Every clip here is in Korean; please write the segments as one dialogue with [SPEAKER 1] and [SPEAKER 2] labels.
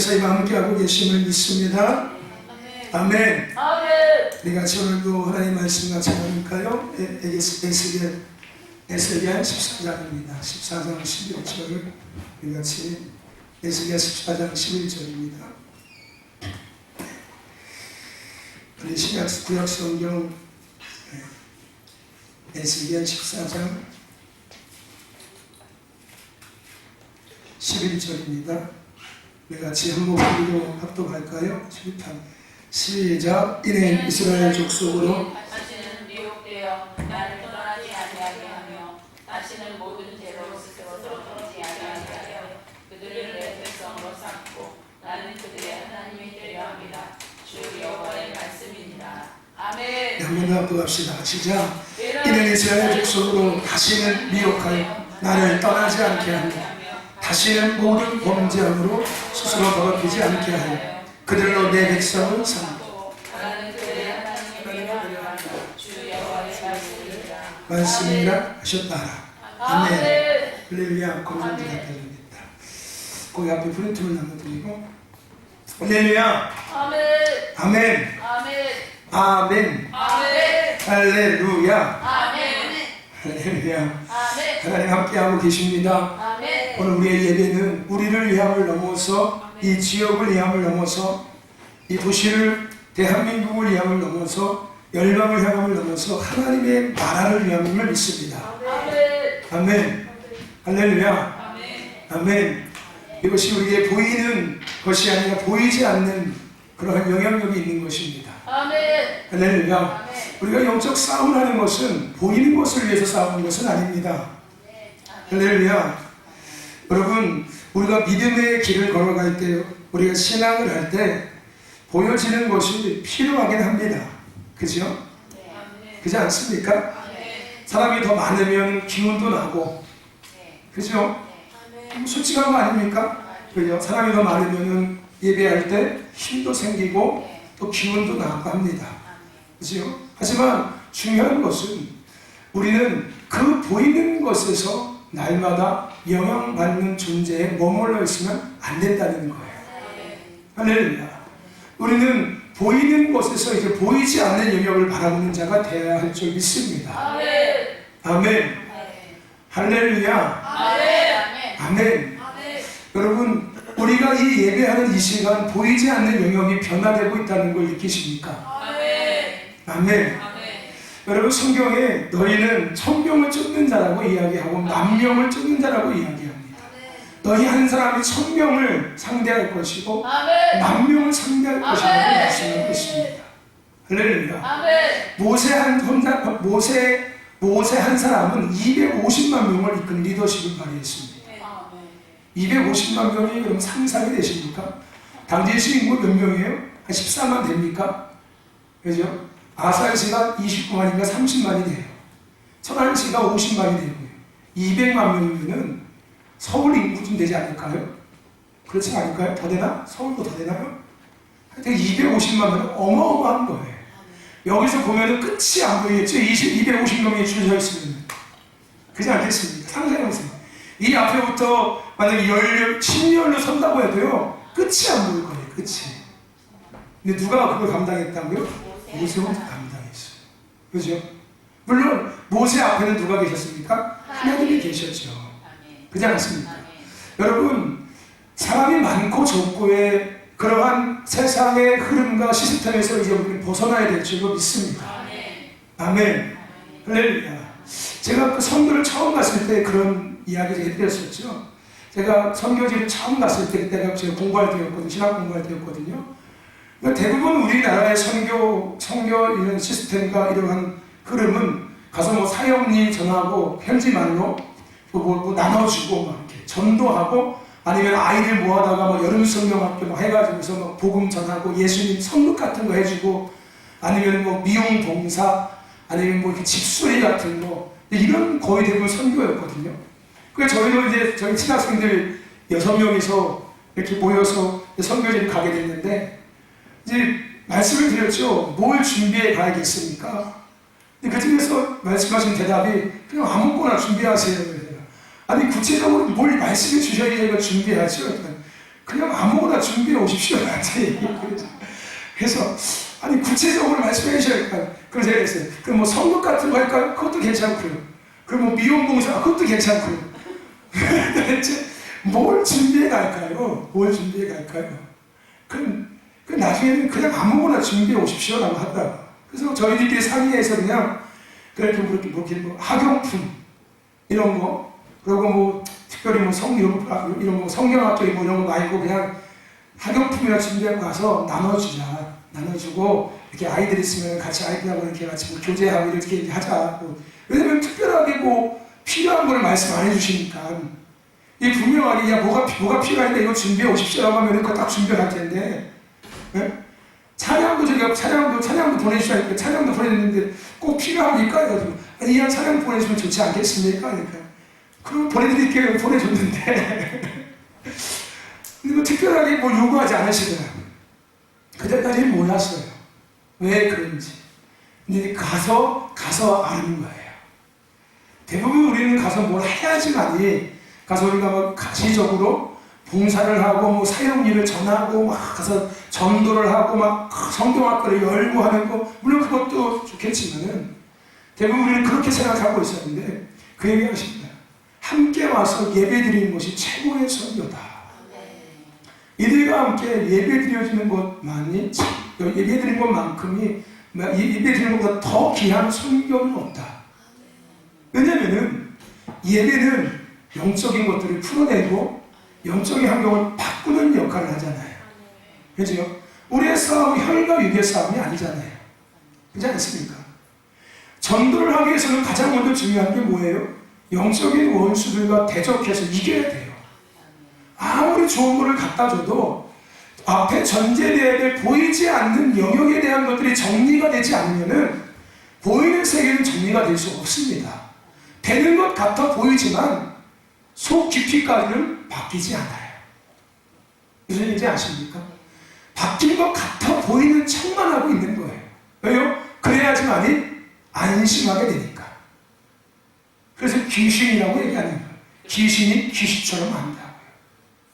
[SPEAKER 1] 저희와 함께하고 계심을 믿습니다. 아멘. 우리 같이 오늘도 하나님 말씀 같이 나눌까요? 에스겔 14장입니다. 14장 11절을 우리 같이 에스겔 14장 11절입니다. 우리 구약 성경 에스겔 14장 11절입니다. 우리 같이 한 목소리로 합독할까요? 11편 시작. 이는 이스라엘 족속으로
[SPEAKER 2] 다시는 미혹되어 나를 떠나지 아니하게 하며 다시는 모든 죄로 스스로 떨어지지 아니하게 하여 그들을 내 백성으로 삼고 나는 그들의 하나님이 되려 합니다. 주 여호와의 말씀입니다. 아멘.
[SPEAKER 1] 한 번 더 합독합시다. 시작. 이는 이스라엘 족속으로 다시는 미혹하여 나를 떠나지 않게 하며 다시는 모든 범죄함으로 스스로 더럽히지 않게 하여 그들로 내 백성을 삼고
[SPEAKER 2] 나는 그들의 하나님이 되려 합니다. 주 여호와의 말씀입니다.
[SPEAKER 1] 말씀이라 하셨다. 아멘. 할렐루야. 고백을 드립니다. 거기 앞에 프린트를 남겨드리고 할렐루야.
[SPEAKER 2] 아멘.
[SPEAKER 1] 아멘.
[SPEAKER 2] 아멘.
[SPEAKER 1] 아멘.
[SPEAKER 2] 아멘.
[SPEAKER 1] 할렐루야.
[SPEAKER 2] 아멘.
[SPEAKER 1] 할렐루야.
[SPEAKER 2] 아멘.
[SPEAKER 1] 하나님 함께하고 계십니다.
[SPEAKER 2] 아멘.
[SPEAKER 1] 오늘 우리의 예배는 우리를 위함을 넘어서 이 지역을 위함을 넘어서 이 도시를 대한민국을 위함을 넘어서 열방을 향함을 넘어서 하나님의 나라를 위함을 믿습니다. 아멘. 할렐루야. 아멘. 이것이 우리에게 보이는 것이 아니라 보이지 않는 그러한 영향력이 있는 것입니다. 할렐루야. 우리가 영적 싸움을 하는 것은 보이는 것을 위해서 싸우는 것은 아닙니다. 할렐루야. 여러분, 우리가 믿음의 길을 걸어갈 때, 우리가 신앙을 할 때 보여지는 것이 필요하긴 합니다. 그죠? 그렇지 않습니까? 사람이 더 많으면 기운도 나고, 그죠? 솔직한 거 아닙니까? 그죠? 사람이 더 많으면 예배할 때 힘도 생기고 또 기운도 나고 합니다. 그죠? 하지만 중요한 것은 우리는 그 보이는 것에서 날마다 영향받는 존재에 머물러 있으면 안 된다는 거예요. 할렐루야. 우리는 보이는 것에서 이제 보이지 않는 영역을 바라보는 자가 되어야 할 줄 믿습니다. 아멘. 할렐루야. 아멘. 여러분, 우리가 이 예배하는 이 시간 보이지 않는 영역이 변화되고 있다는 걸 느끼십니까? 아멘. 여러분, 성경에 너희는 천명을 쫓는 자라고 이야기하고 만명을 쫓는 자라고 이야기합니다. 너희 한 사람이 천명을 상대할 것이고 만명을 상대할 것이라고 말씀하고 있습니다. 할렐루야. 모세 한 사람은 250만 명을 이끈 리더십을 발휘했습니다. 250만 명이 그럼 상상이 되십니까? 당시 인구 몇 명이에요? 한 14만 됩니까? 그죠? 아살시가 29만인가 30만이 돼요. 천안시가 50만이 되고요. 200만 명이면 서울 인구쯤 되지 않을까요? 그렇지 않을까요? 더 되나? 서울도 더 되나요? 하여튼 250만 명은 어마어마한 거예요. 여기서 보면은 끝이 안 보이겠죠? 250명이 줄 서 있으면. 그렇지 않겠습니까? 상상해보세요. 이 앞에부터 만약에 10열로 선다고 해도요, 끝이 안 보일 거예요. 끝이. 근데 누가 그걸 감당했다고요? 모세가 감당했어요. 그죠? 물론 모세 앞에는 누가 계셨습니까? 하나님이 계셨죠. 그렇지 않습니까? 여러분, 사람이 많고 적고의 그러한 세상의 흐름과 시스템에서 이제 우리는 벗어나야 될 줄로 믿습니다. 아멘. 할렐루야. 제가 그 선교를 처음 갔을 때 그런 이야기를 해드렸었죠. 제가 선교지를 처음 갔을 때 그때가 제가 공부할 때였거든요. 신학 공부할 때였거든요. 대부분 우리나라의 선교 이런 시스템과 이러한 흐름은 가서 뭐 사역리 전하고 편지말로 뭐 나눠주고 막 이렇게 전도하고 아니면 아이들 모아다가 뭐 여름 성경학교 뭐 해가지고서 뭐 복음 전하고 예수님 선물 같은 거 해주고 아니면 뭐 미용 봉사 아니면 뭐 이렇게 집수리 같은 거 이런 거의 대부분 선교였거든요. 그래서 저희도 이제 저희 친학생들 6명이서 이렇게 모여서 선교지를 가게 됐는데 이제 말씀을 드렸죠. 뭘 준비해 가야겠습니까? 근데 그 중에서 말씀하신 대답이 그냥 아무거나 준비하세요. 아니 구체적으로 뭘 말씀해 주셔야 이걸 준비하죠. 그냥 아무거나 준비해 오십시오. 그래서 아니 구체적으로 말씀해 주셔야 할까요? 그래서 제가 했어요. 그럼 뭐 성격 같은 거 할까요? 그것도 괜찮고요. 그럼 뭐 미용봉사 그것도 괜찮고요. 도대체 뭘 준비해 갈까요? 뭘 준비해 갈까요? 그럼 나중에는 그냥 아무거나 준비해 오십시오라고 하더라고요. 그래서 저희들끼리 상의해서 그냥 그렇게 뭐 학용품 이런 거 그리고 뭐 특별히 뭐 이런 거 성경학교 뭐 이런 거 말고 그냥 학용품이나 준비하고 가서 나눠주고 이렇게 아이들 있으면 같이 아이들하고 이렇게 같이 뭐 교제하고 이렇게 하자. 왜냐면 특별하게 뭐 필요한 걸 말씀 안 해주시니까 이 분명하게 야 뭐가 필요한데 이거 준비해 오십시오라고 하면 그거 딱 준비할 텐데 네? 찬양도 보내주시니까 찬양도 보냈는데 꼭 필요합니까? 해가지고 이왕 찬양 보내주면 좋지 않겠습니까? 그러니까 그럼 보내드릴게요. 보내줬는데 근데 뭐 특별하게 뭐 요구하지 않으시더라고요. 그때까지는 몰랐어요. 왜 그런지. 근데 가서 아는 거예요. 대부분 우리는 가서 뭘 해야지만이 가서 우리가 뭐 가시적으로 봉사를 하고 뭐 사역 일을 전하고 막 가서 전도를 하고 막 성경학교를 열고 하는 거 물론 그것도 좋겠지만은 대부분 우리는 그렇게 생각하고 있었는데 그 얘기 하십니다. 함께 와서 예배 드리는 것이 최고의 선교다. 이들과 함께 예배 드려지는 것만이 예배 드리는 것만큼이 예배 드리는 것보다 더 귀한 선교는 없다. 왜냐면은 예배는 영적인 것들을 풀어내고 영적인 환경을 바꾸는 역할을 하잖아요. 그죠? 우리의 싸움은 혈과 육의 싸움이 아니잖아요. 그렇지 않습니까? 전도를 하기 위해서는 가장 먼저 중요한 게 뭐예요? 영적인 원수들과 대적해서 이겨야 돼요. 아무리 좋은 거를 갖다 줘도 앞에 전제되어야 될 보이지 않는 영역에 대한 것들이 정리가 되지 않으면은 보이는 세계는 정리가 될 수 없습니다. 되는 것 같아 보이지만 속 깊이까지는 바뀌지 않아요. 무슨 얘기인지 아십니까? 바뀐 것 같아 보이는 척만 하고 있는 거예요. 왜요? 그래야지만이 안심하게 되니까. 그래서 귀신이라고 얘기하는 거예요. 귀신이 귀신처럼 한다고요.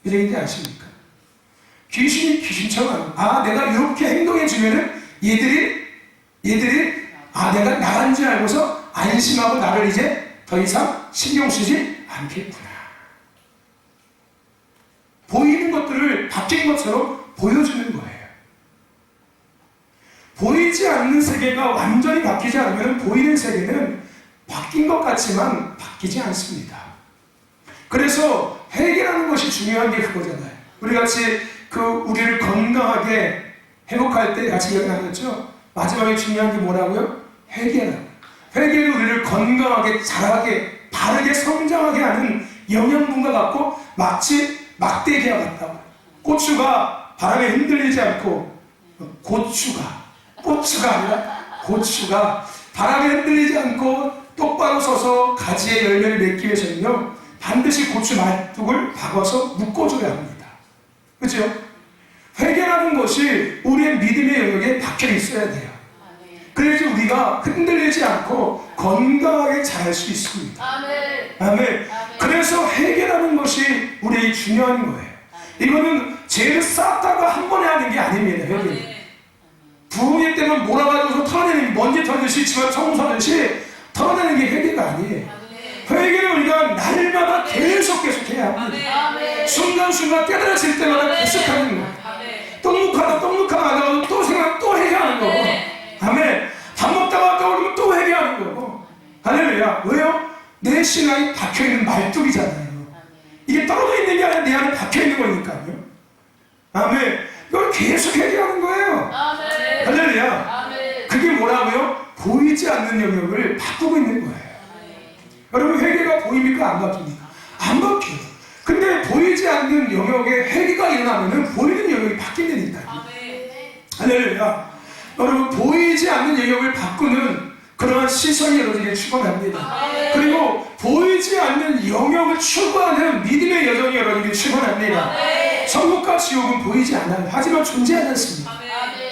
[SPEAKER 1] 무슨 얘기인지 아십니까? 귀신이 귀신처럼 내가 이렇게 행동해주면은 얘들이 내가 나간 줄 알고서 안심하고 나를 이제 더 이상 신경 쓰지 않겠구나. 보이는 것들을 바뀐 것처럼 보여주는 거예요. 보이지 않는 세계가 완전히 바뀌지 않으면 보이는 세계는 바뀐 것 같지만 바뀌지 않습니다. 그래서 회개라는 것이 중요한 게 그거잖아요. 우리 같이 우리를 건강하게 회복할 때 같이 얘기 나눴죠? 마지막에 중요한 게 뭐라고요? 회개라고. 회개는 우리를 건강하게, 잘하게, 바르게 성장하게 하는 영양분과 같고 마치 막대기와 같다고. 고추가 바람에 흔들리지 않고 고추가 아니라 고추가 바람에 흔들리지 않고 똑바로 서서 가지에 열매를 맺기 위해서는요 반드시 고추 말뚝을 박아서 묶어줘야 합니다. 그렇죠? 회개라는 것이 우리의 믿음의 영역에 박혀 있어야 돼요. 그래야지 우리가 흔들리지 않고 건강하게 자랄 수 있습니다. 아멘. 그래서 회개라는 것이 우리에게 중요한 거예요. 이거는 죄를 쌓다가 한 번에 하는 게 아닙니다. 회개는. 부흥회 때만 몰아가지고 털어내는 게 먼지 털듯이 집안 청소하듯이 털어내는 게 회개가 아니에요. 회개는 우리가 날마다 계속 해야 합니다. 순간순간 깨달아질 때마다 계속 하는 거예요. 떡묵하다 하다가 또 생각 또 회개하는 거고. 아멘. 밥 먹다가 떠오르면 또 회개하는 거고. 할렐루야. 왜요? 내 신앙이 박혀있는 말뚝이잖아요. 이게 떨어져 있는 게 아니라 내 안에 박혀있는 거니까요. 아멘. 이걸 계속 회개하는 거예요. 할렐루야. 그게 뭐라고요? 보이지 않는 영역을 바꾸고 있는 거예요. 여러분 회개가 보입니까? 안 바뀝니까? 안 바뀌어요. 근데 보이지 않는 영역에 회개가 일어나면 보이는 영역이 바뀐다니까요. 할렐루야. 여러분 보이지 않는 영역을 바꾸는 그러한 시선이 여러분에게 축원합니다. 그리고 보이지 않는 영역을 추구하는 믿음의 여정이 여러분에게 축원합니다. 천국과 지옥은 보이지 않아요. 하지만 존재하지 않습니다.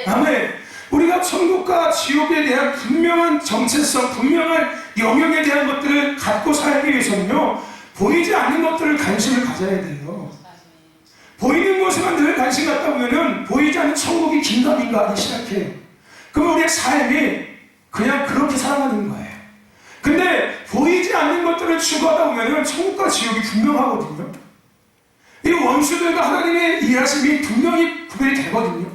[SPEAKER 1] 아멘. 우리가 천국과 지옥에 대한 분명한 정체성, 분명한 영역에 대한 것들을 갖고 살기 위해서는요 보이지 않는 것들을 관심을 가져야 돼요. 보이는 곳에만 늘 관심 갖다 보면은 보이지 않는 천국이 긴가민가 하기 시작해요. 그러면 우리의 삶이 그냥 그렇게 살아가는 거예요. 근데 보이지 않는 것들을 추구하다 보면은 천국과 지옥이 분명하거든요. 이 원수들과 하나님의 일하심이 분명히 구별이 되거든요.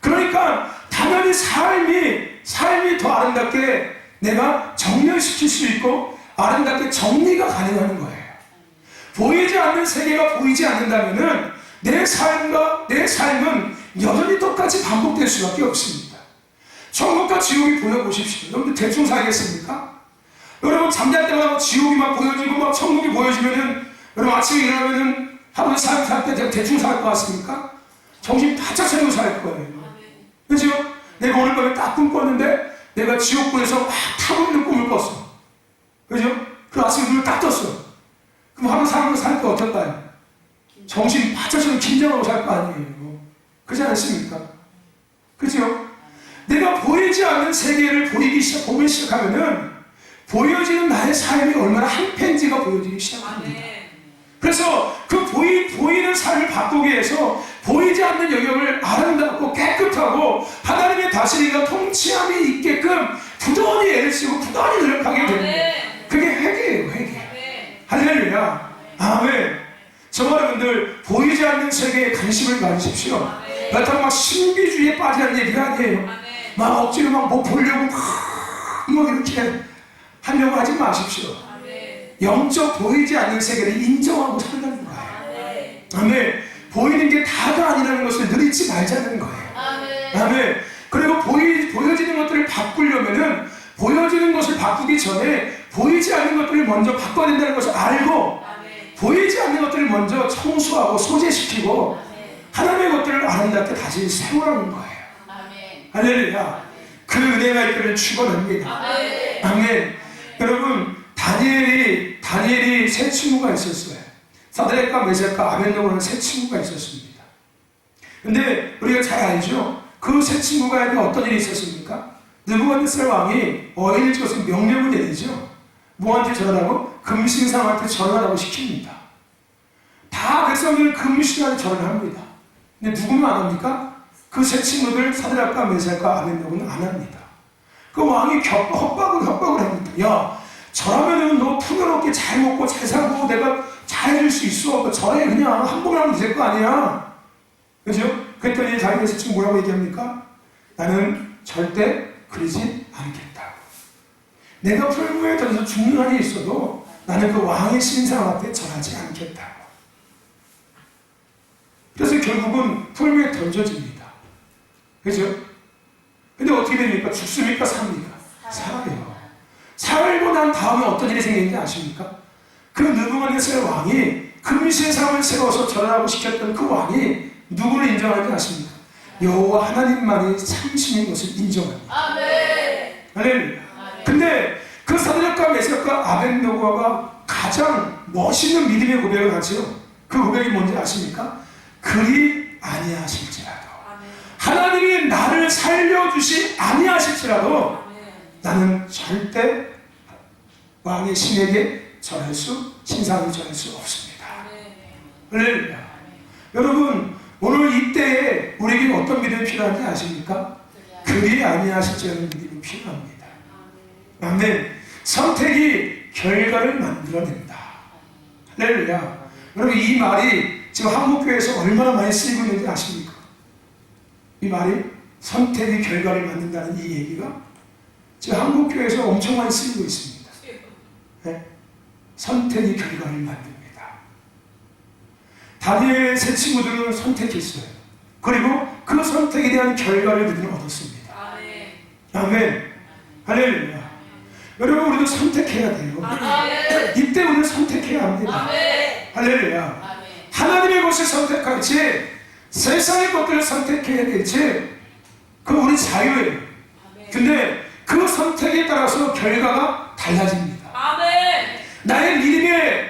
[SPEAKER 1] 그러니까 당연히 삶이 더 아름답게 내가 정렬시킬 수 있고 아름답게 정리가 가능한 거예요. 보이지 않는 세계가 보이지 않는다면은 내 삶은 여전히 똑같이 반복될 수밖에 없습니다. 천국과 지옥이 보여보십시오. 여러분들 대충 살겠습니까? 여러분 잠잘 때마다 지옥이 막 보여지고 막 천국이 보여지면은 여러분 아침에 일어나면은 하루에 살 때 대충 살 것 같습니까? 정신 바짝 차리고 살 거예요. 그렇죠? 내가 오늘 밤에 딱 꿈 꿨는데 내가 지옥불에서 막 타고 있는 꿈을 꿨어. 그죠? 그 아침에 눈을 딱 떴어. 그럼 하루 살 때 어떨까요? 정신 바짝 차리고 긴장하고 살 거 아니에요. 그렇지 않습니까? 그죠? 내가 보이지 않는 세계를 보기 시작하면은 보여지는 나의 삶이 얼마나 한편지가 보여지기 시작합니다. 그래서 그 보이는 삶을 바꾸기 위해서 보이지 않는 영역을 아름답고 깨끗하고 하나님의 다스림과 통치함이 있게끔 부단히 애를 쓰고 부단히 노력하게 됩니다. 그게 회개예요, 회개. 할렐루야. 아멘. 저와 여러분들 보이지 않는 세계에 관심을 가지십시오. 그렇다고 막 신비주의에 빠지는 얘기가 아니에요. 막 억지로 막 뭐 보려고 막 이렇게 하려고 하지 마십시오. 영적 보이지 않는 세계를 인정하고 살라는 거예요. 아멘. 보이는 게 다가 아니라는 것을 늘 잊지 말자는 거예요. 아멘. 그리고 보여지는 것들을 바꾸려면은 보여지는 것을 바꾸기 전에 보이지 않는 것들을 먼저 바꿔야 된다는 것을 알고 보이지 않는 것들을 먼저 청소하고 소재시키고 하나님의 것들을 아름답게 다시 세우라는 거예요. 할렐루야. 그 은혜가 있기를 축원합니다. 아멘. 여러분 다니엘이 세 친구가 있었어요. 사드락과 메삭과 아벤노고라는 세 친구가 있었습니다. 근데 우리가 잘 알죠? 그 세 친구가에게 어떤 일이 있었습니까? 느부갓네살 왕이 어인을 찍어서 명령을 내리죠. 뭐한테 절하라고? 금신상한테 절하라고 시킵니다. 다 백성들은 금신상에 절을 합니다. 근데 누구는 안 합니까? 그 세 친구들 사드락과 메삭과 아벤노고는 안 합니다. 그 왕이 협박을 합니다. 야, 저라면은 너 풍요롭게 잘 먹고 잘 살고 내가 잘 해줄 수 있어. 저에 그냥 한 번만 하면 될 거 아니야. 그죠? 그랬더니 자기네 세 친구 뭐라고 얘기합니까? 나는 절대 그러지 않겠다. 내가 풀무에 던져서 죽는 한이 있어도 나는 그 왕의 신상 앞에 절하지 않겠다. 그래서 결국은 풀무에 던져집니다. 그죠? 근데 어떻게 됩니까? 죽습니까? 삽니까? 살아요. 살고 난 다음에 어떤 일이 생기는지 아십니까? 그 느부갓네살 왕이 금신상을 세워서 절하라고 시켰던 그 왕이 누구를 인정하는지 아십니까? 여호와 하나님만이 참신인 것을 인정합니다. 할렐루야. 근데 그 사드락과 메삭과 아벤노고가 가장 멋있는 믿음의 고백을 하죠. 그 고백이 뭔지 아십니까? 그리 아니하실지라도 하나님이 나를 살려주시 아니하실지라도 나는 절대 왕의 신에게 신상을 절할 수 없습니다. 할렐루야. 여러분, 오늘 이때에 우리에게 어떤 믿음이 필요한지 아십니까? 그리 아니하실지라는 믿음이 필요합니다. 아멘. 선택이 결과를 만들어낸다. 할렐루야. 여러분, 이 말이 지금 한국교회에서 얼마나 많이 쓰이고 있는지 아십니까? 이 말이 선택이 결과를 만든다는 이 얘기가 지금 한국교회에서 엄청 많이 쓰이고 있습니다. 네? 선택이 결과를 만듭니다. 다니엘의 세 친구들은 선택했어요. 그리고 그 선택에 대한 결과를 그들은 얻었습니다. 아멘. 할렐루야. 여러분, 우리도 선택해야 돼요. 이때 우리는 선택해야 합니다. 할렐루야. 하나님의 것을 선택할지 세상의 것들을 선택해야 될지 그건 우리 자유예요. 근데 그 선택에 따라서 결과가 달라집니다. 나의 믿음의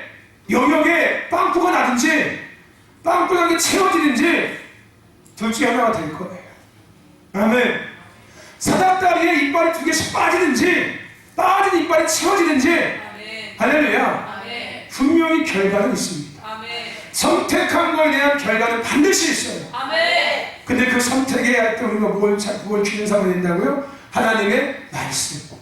[SPEAKER 1] 영역에 빵꾸가 나든지 빵꾸나게 채워지든지 둘 중에 하나가 될 거예요. 아멘. 사닥다리에 이빨이 2개씩 빠지든지 빠진 이빨이 채워지든지 할렐루야. 분명히 결과는 있습니다. 선택한 거에 대한 결과는 반드시 있어요.
[SPEAKER 2] 아멘.
[SPEAKER 1] 근데 그 선택에 할 때 우리가 뭘 기준 삼아야 된다고요? 하나님의 말씀.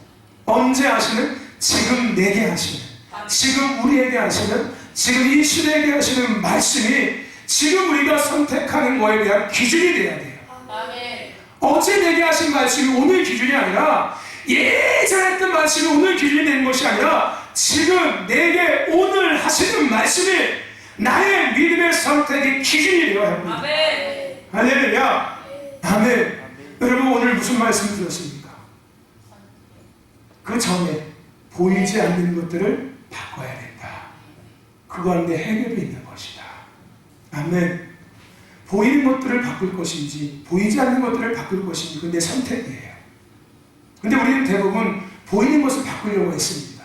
[SPEAKER 1] 언제 하시는? 지금 내게 하시는, 지금 우리에게 하시는, 지금 이 시대에게 하시는 말씀이 지금 우리가 선택하는 거에 대한 기준이 돼야 돼요.
[SPEAKER 2] 아멘.
[SPEAKER 1] 어제 내게 하신 말씀이 오늘 기준이 아니라, 예전에 했던 말씀이 오늘 기준이 되는 것이 아니라, 지금 내게 오늘 하시는 말씀이 나의 믿음의 선택의 기준이 되어야 합니다.
[SPEAKER 2] 아멘.
[SPEAKER 1] 할렐루야. 아멘. 여러분, 오늘 무슨 말씀 들었습니까? 그 전에 보이지 않는 것들을 바꿔야 된다. 그건 내 해결이 있는 것이다. 아멘. 보이는 것들을 바꿀 것인지 보이지 않는 것들을 바꿀 것인지 그건 내 선택이에요. 근데 우리는 대부분 보이는 것을 바꾸려고 했습니다.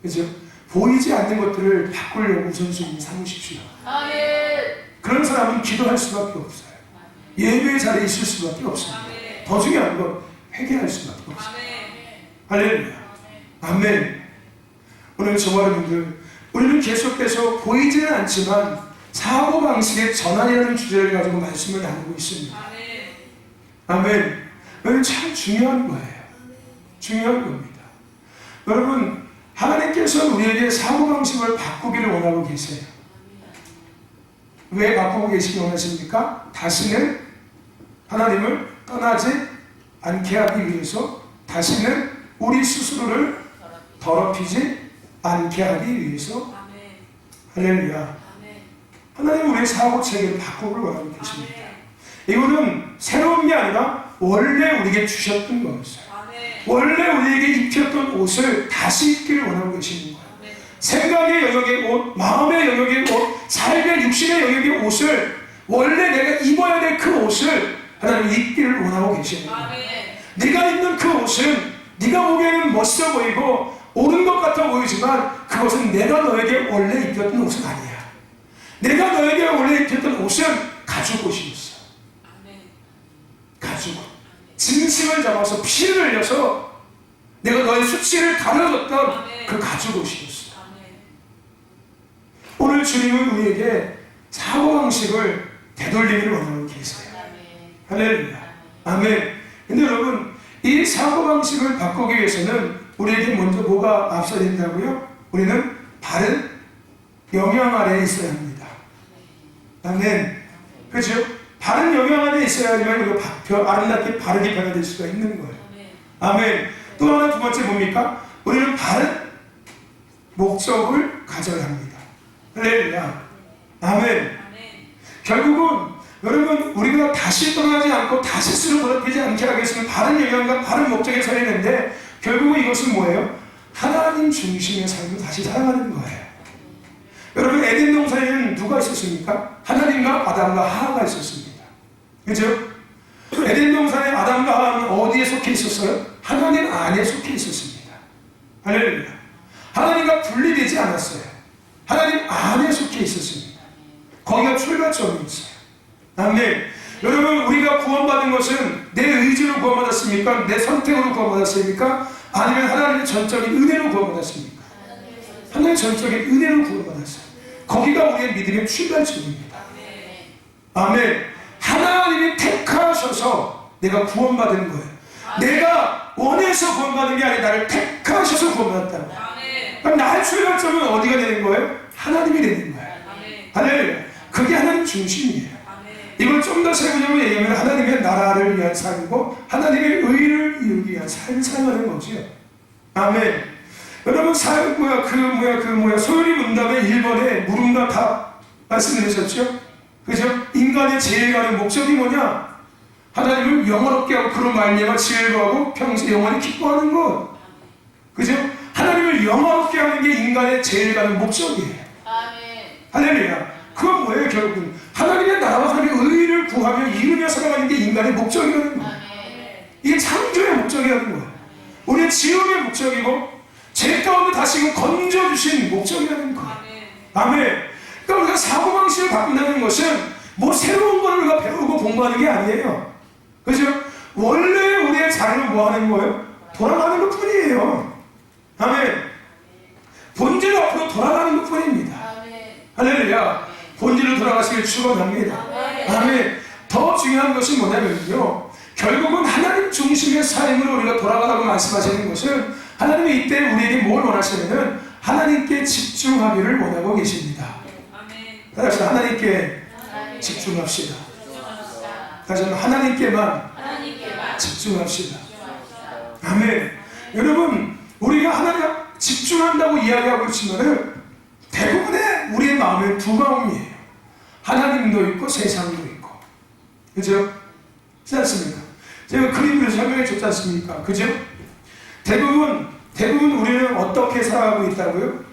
[SPEAKER 1] 그죠? 보이지 않는 것들을 바꾸려고 우선순위 삼으십시오.
[SPEAKER 2] 아멘.
[SPEAKER 1] 그런 사람은 기도할 수밖에 없어요. 예배의 자리에 있을 수밖에 없어요. 더 중요한 건 회개할 수밖에 없어요. 할렐루야. 아멘. 오늘 저와 여러분들, 우리는 계속해서 보이지는 않지만 사고방식의 전환이라는 주제를 가지고 말씀을 나누고 있습니다. 아멘. 여러분, 참 중요한 거예요. 중요한 겁니다. 여러분, 하나님께서 우리에게 사고방식을 바꾸기를 원하고 계세요. 왜 바꾸고 계시기 원하십니까? 다시는 하나님을 떠나지 않게 하기 위해서, 다시는 우리 스스로를 더럽히지 않게 하기 위해서. 할렐루야. 하나님 우리의 사고체계를 바꾸기를 원하고 계십니다. 이거는 새로운 게 아니라 원래 우리에게 주셨던 거였어요. 원래 우리에게 입혔던 옷을 다시 입기를 원하고 계시는 거예요. 생각의 영역의 옷, 마음의 영역의 옷, 삶의 육신의 영역의 옷을, 원래 내가 입어야 될 그 옷을 하나님 입기를 원하고 계시는 거예요. 네가 입는 그 옷은 네가 보기에는 멋있어 보이고 옳은 것 같아 보이지만 그것은 내가 너에게 원래 입혔던 옷은 아니야. 내가 너에게 원래 입혔던 옷은 가죽 옷이었어. 가죽 옷. 진심을 잡아서 피를 흘려서 내가 너의 수치를 가려줬던 그 가죽 옷이었어. 오늘 주님은 우리에게 사고방식을 되돌리기를 원하고 계세요. 할렐루야. 아멘. 근데 여러분, 이 사고방식을 바꾸기 위해서는 우리에게 먼저 뭐가 앞서야 된다고요? 우리는 바른 영향 아래에 있어야 합니다. 아멘. 그렇죠? 바른 영향 아래에 있어야지만 우리가 아름답게 바르게 변화될 수가 있는 거예요. 아멘. 또 하나, 두 번째 뭡니까? 우리는 바른 목적을 가져야 합니다. 할렐루야. 아멘. 결국은 여러분, 우리가 다시 떠나지 않고 다시 스스로 더럽히지 않게 하기 위해서는 바른 영향과 바른 목적에 서야 되는데, 결국은 이것은 뭐예요? 하나님 중심의 삶을 다시 살아가는 거예요. 여러분, 에덴 동산에는 누가 있었습니까? 하나님과 아담과 하와가 있었습니다. 그죠? 에덴 동산에 아담과 하와는 어디에 속해 있었어요? 하나님 안에 속해 있었습니다. 할렐루야. 하나님과 분리되지 않았어요. 하나님 안에 속해 있었습니다. 거기가 출발점이었어요. 아멘. 여러분, 우리가 구원받은 것은 내 의지로 구원받았습니까? 내 선택으로 구원받았습니까? 아니면 하나님의 전적인 은혜로 구원받았습니까? 하나님의 전적인 은혜로 구원받았어요. 거기가 우리의 믿음의 출발점입니다. 아멘. 하나님이 택하셔서 내가 구원받은 거예요. 내가 원해서 구원받은 게 아니라 나를 택하셔서 구원받았다고. 그럼 나의 출발점은 어디가 되는 거예요? 하나님이 되는 거예요. 할렐루야. 그게 하나님 중심이에요. 이걸 좀 더 세부적으로 얘기하면 하나님의 나라를 위한 삶이고 하나님의 의를 이루기 위한 삶을 살아가는 거죠. 아멘. 여러분, 소요리 문답의 1번에 물음과 답 말씀드렸었죠? 그죠? 인간의 제일 가는 목적이 뭐냐? 하나님을 영원롭게 하고 그런 말미암아 즐거워하고 평생 영원히 기뻐하는 것. 그죠? 하나님을 영원롭게 하는 게 인간의 제일 가는 목적이에요. 할렐루야. 그건 뭐예요? 결국은 하나님의 나라와 하나님의 의를 구하며 이루며 살아가는 게 인간의 목적이라는 거예요. 이게 창조의 목적이라는 거예요. 우리의 지음의 목적이고 죄 가운데 다시금 건져주신 목적이라는 거예요. 아멘. 그러니까 우리가 사고방식을 바꾼다는 것은 뭐 새로운 걸 우리가 배우고 공부하는 게 아니에요. 그죠? 원래 우리의 자리는 뭐 하는 거예요? 돌아가는 것 뿐이에요. 아멘. 본질 앞으로 돌아가는 것 뿐입니다. 할렐루야. 본질로 돌아가시길 축원합니다. 아멘. 더 중요한 것이 뭐냐면요, 결국은 하나님 중심의 삶으로 우리가 돌아가라고 말씀하시는 것은, 하나님이 이때 우리에게 뭘 원하시냐면 하나님께 집중하기를 원하고 계십니다. 다시 하나님께 집중합시다. 다시 한번 하나님께만 집중합시다. 아멘. 여러분, 우리가 하나님 집중한다고 이야기하고 있지만은 대부분의 우리의 마음에 두 마음이에요. 하나님도 있고 세상도 있고. 그죠? 그렇지 않습니까? 제가 그림으로 설명해 줬지 않습니까? 그죠? 대부분 우리는 어떻게 살아가고 있다고요?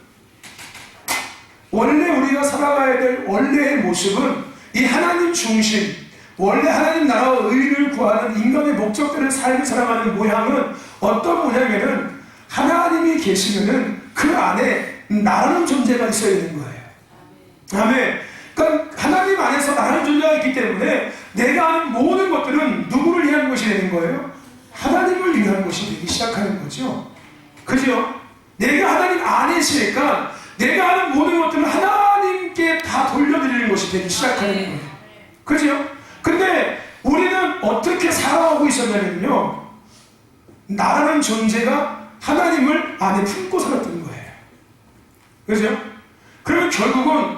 [SPEAKER 1] 원래 우리가 살아가야 될 원래의 모습은 이 하나님 중심, 원래 하나님 나라와 의를 구하는 인간의 목적대로 삶을 살아가는 모양은 어떤 모양이냐면, 하나님이 계시면은 그 안에 나라는 존재가 있어야 되는 거예요. 아멘. 그러니까 하나님 안에서 나라는 존재가 있기 때문에 내가 하는 모든 것들은 누구를 위한 것이 되는 거예요? 하나님을 위한 것이 되기 시작하는 거죠. 그죠? 내가 하나님 안에 있으니까 내가 하는 모든 것들은 하나님께 다 돌려드리는 것이 되기 시작하는 거예요. 그죠? 근데 우리는 어떻게 살아가고 있었냐면요, 나라는 존재가 하나님을 안에 품고 살았던 거예요. 그죠? 그러면 결국은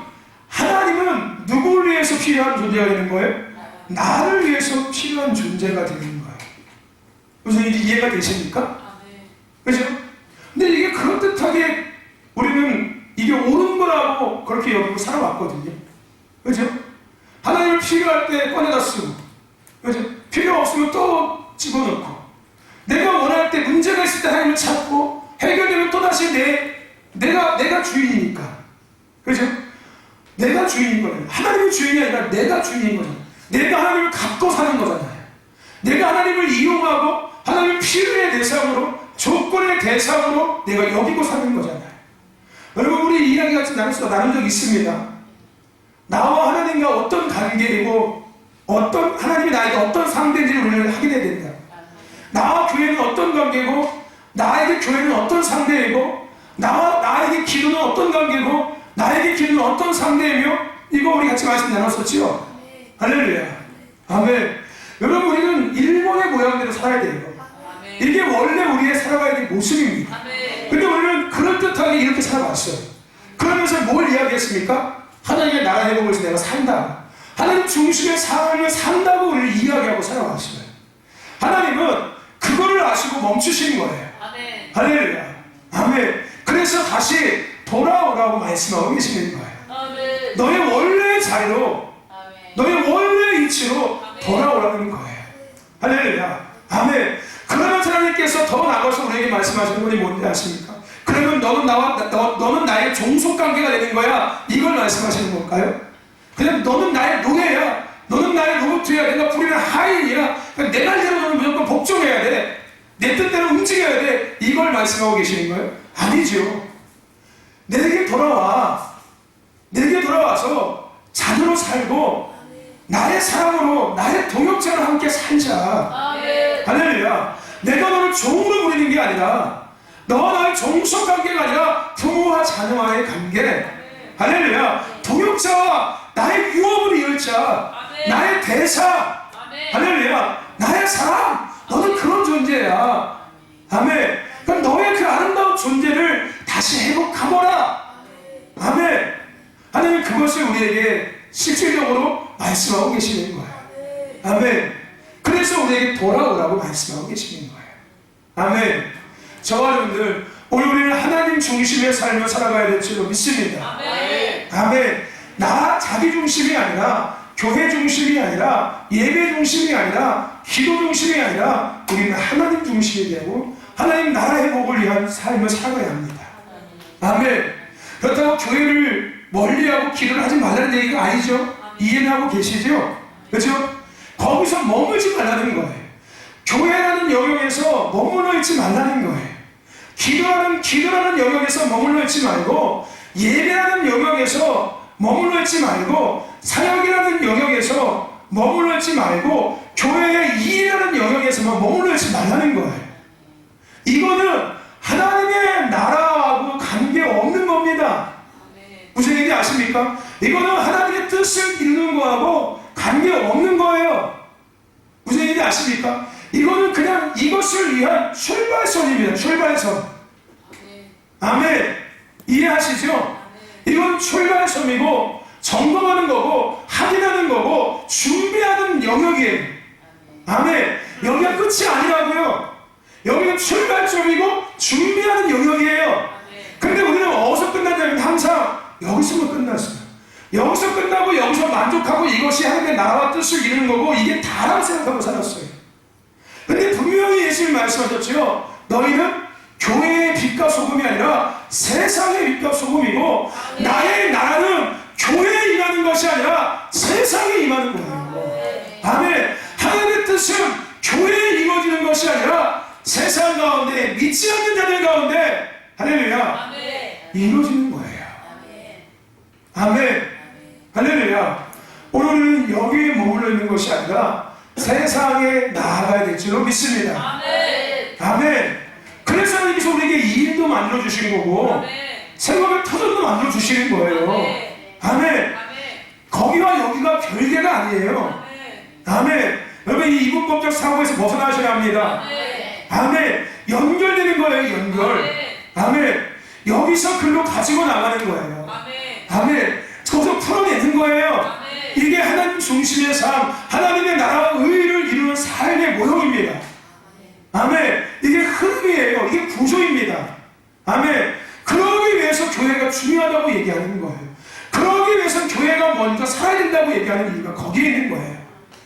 [SPEAKER 1] 하나님은 누구를 위해서 필요한 존재가 되는 거예요? 나를 위해서 필요한 존재가 되는 거예요. 무슨 일이 이해가 되십니까? 그죠? 근데 이게 그럴듯하게 우리는 이게 옳은 거라고 그렇게 여기고 살아왔거든요. 그죠? 하나님을 필요할 때 꺼내다 쓰고, 그죠? 필요 없으면 또 집어넣고, 내가 원할 때 문제가 있을 때 하나님을 찾고, 해결되면 또다시 내가 주인이니까. 그죠? 내가 주인인 거예요. 하나님이 주인이 아니라 내가 주인인 거잖아요. 내가 하나님을 갖고 사는 거잖아요. 내가 하나님을 이용하고 하나님을 필요의 대상으로, 조건의 대상으로 내가 여기고 사는 거잖아요. 여러분, 우리 이야기 같이 나눈 적 있습니다. 나와 하나님과 어떤 관계이고 하나님이 나에게 어떤 상대인지를 우리는 확인해야 된다. 나와 교회는 어떤 관계고, 나에게 교회는 어떤 상대이고, 나에게 기도는 어떤 관계고, 나에게 기도는 어떤 상대이며, 이거 우리 같이 말씀 나눴었죠? 할렐루야. 아멘. 여러분, 우리는 일본의 모양대로 살아야 돼요. 이게 원래 우리의 살아가야 될 모습입니다. 근데 우리는 그럴듯하게 이렇게 살아왔어요. 그러면서 뭘 이야기했습니까? 하나님의 나라 회복을 위해서 내가 산다. 하나님 중심의 삶을 산다고 우리를 이야기하고 살아왔어요. 하나님은 그거를 아시고 멈추신 거예요.
[SPEAKER 2] 아멘.
[SPEAKER 1] 할렐루야. 아멘. 그래서 다시 돌아오라고 말씀하고 계시는 거예요.
[SPEAKER 2] 아멘.
[SPEAKER 1] 너의 원래의 자리로,
[SPEAKER 2] 아멘.
[SPEAKER 1] 너의 원래의 위치로
[SPEAKER 2] 아멘.
[SPEAKER 1] 돌아오라는 거예요. 할렐루야. 아멘. 그러면 하나님께서 더 나가서 우리에게 말씀하시는 분이 뭔지 아십니까? 그러면 너는 나의 종속관계가 되는 거야. 이걸 말씀하시는 걸까요? 그냥 너는 나의 노예야. 너는 나의 로봇이야. 내가 부리는 하인이야. 내 말대로 너는 무조건 복종해야 돼. 내 뜻대로 움직여야 돼. 이걸 말씀하고 계시는 거예요? 아니죠. 내게 돌아와. 내게 돌아와서 자녀로 살고 나의 사랑으로, 나의 동역자로 함께 살자.
[SPEAKER 2] 아멘.
[SPEAKER 1] 할렐루야. 내가 너를 종으로 부리는 게 아니라, 너와 나의 종속 관계가 아니라 부모와 자녀와의 관계. 할렐루야. 동역자와 나의 유업을 이을 자, 나의 대사. 할렐루야. 나의 사랑. 너는 그런 존재야. 아멘. 그럼 너의 그 아름다운 존재를 다시 회복하거라. 아멘. 하나님 그것을 우리에게 실질적으로 말씀하고 계시는 거예요. 아멘. 그래서 우리에게 돌아오라고 말씀하고 계시는 거예요. 아멘. 저와 여러분들, 오늘 우리는 하나님 중심의 삶을 살아가야 될 줄로 믿습니다.
[SPEAKER 2] 아멘.
[SPEAKER 1] 아멘. 나 자기 중심이 아니라, 교회 중심이 아니라, 예배 중심이 아니라, 기도 중심이 아니라, 우리는 하나님 중심이 되고 하나님 나라 회복을 위한 삶을 살아가야 합니다. 아멘. 그렇다고 교회를 멀리하고 기도를 하지 말라는 얘기가 아니죠. 이해는 하고 계시죠? 그렇죠? 거기서 머물지 말라는 거예요. 교회라는 영역에서 머물러 있지 말라는 거예요. 기도라는 영역에서 머물러 있지 말고, 예배라는 영역에서 머물러 있지 말고, 사역이라는 영역에서 머물러 있지 말고, 교회의 일이라는 영역에서만 머물러 있지 말라는 거예요. 이거는 하나님의 나라하고 관계없는 겁니다. 무슨 얘기인지 아십니까? 이거는 하나님의 뜻을 이루는 거하고 관계없는 거예요. 무슨 얘기인지 아십니까? 이거는 그냥 이것을 위한 출발선입니다. 출발선. 아멘. 이해하시죠? 이건 출발선이고 점검하는 거고 확인하는 거고 준비하는 영역이에요. 아멘. 여기가 끝이 아니라고요. 여기는 출발점이고 준비하는 영역이에요. 근데 우리는 어디서 끝났냐면 항상 여기서만 끝났어요. 여기서 끝나고 여기서 만족하고 이것이 하나님의 나라와 뜻을 이루는 거고 이게 다라고 생각하고 살았어요. 근데 분명히 예수님이 말씀하셨죠. 너희는 교회의 빛과 소금이 아니라 세상의 빛과 소금이고 나의 나라는 교회에 임하는 것이 아니라 세상에 임하는 거예요. 아멘. 하나님의 뜻은 교회에 이루어지는 것이 아니라 세상 가운데 믿지 않는 자들 가운데 할렐루야 이루어지는 거예요. 아멘. 할렐루야. 오늘은 여기에 머물러 있는 것이 아니라 세상에 나아가야 될 줄로 믿습니다. 아멘. 그래서 하나님께서 우리에게 일도 만들어주신 거고 생각의 터전도 만들어주시는 거예요. 아멘. 거기와 여기가 별개가 아니에요. 아멘. 여러분 이 이분법적 사고에서 벗어나셔야 합니다. 아멘. 연결되는 거예요. 연결. 아멘. 여기서 글로 가지고 나가는 거예요. 아멘. 거기서 풀어내는 거예요. 이게 하나님 중심의 삶, 하나님의 나라와 의를 이루는 삶의 모형입니다. 아멘. 이게 흐름이에요. 이게 구조입니다. 아멘. 그러기 위해서 교회가 중요하다고 얘기하는 거예요. 그러기 위해서 교회가 먼저 살아야 된다고 얘기하는 이유가 거기에 있는 거예요.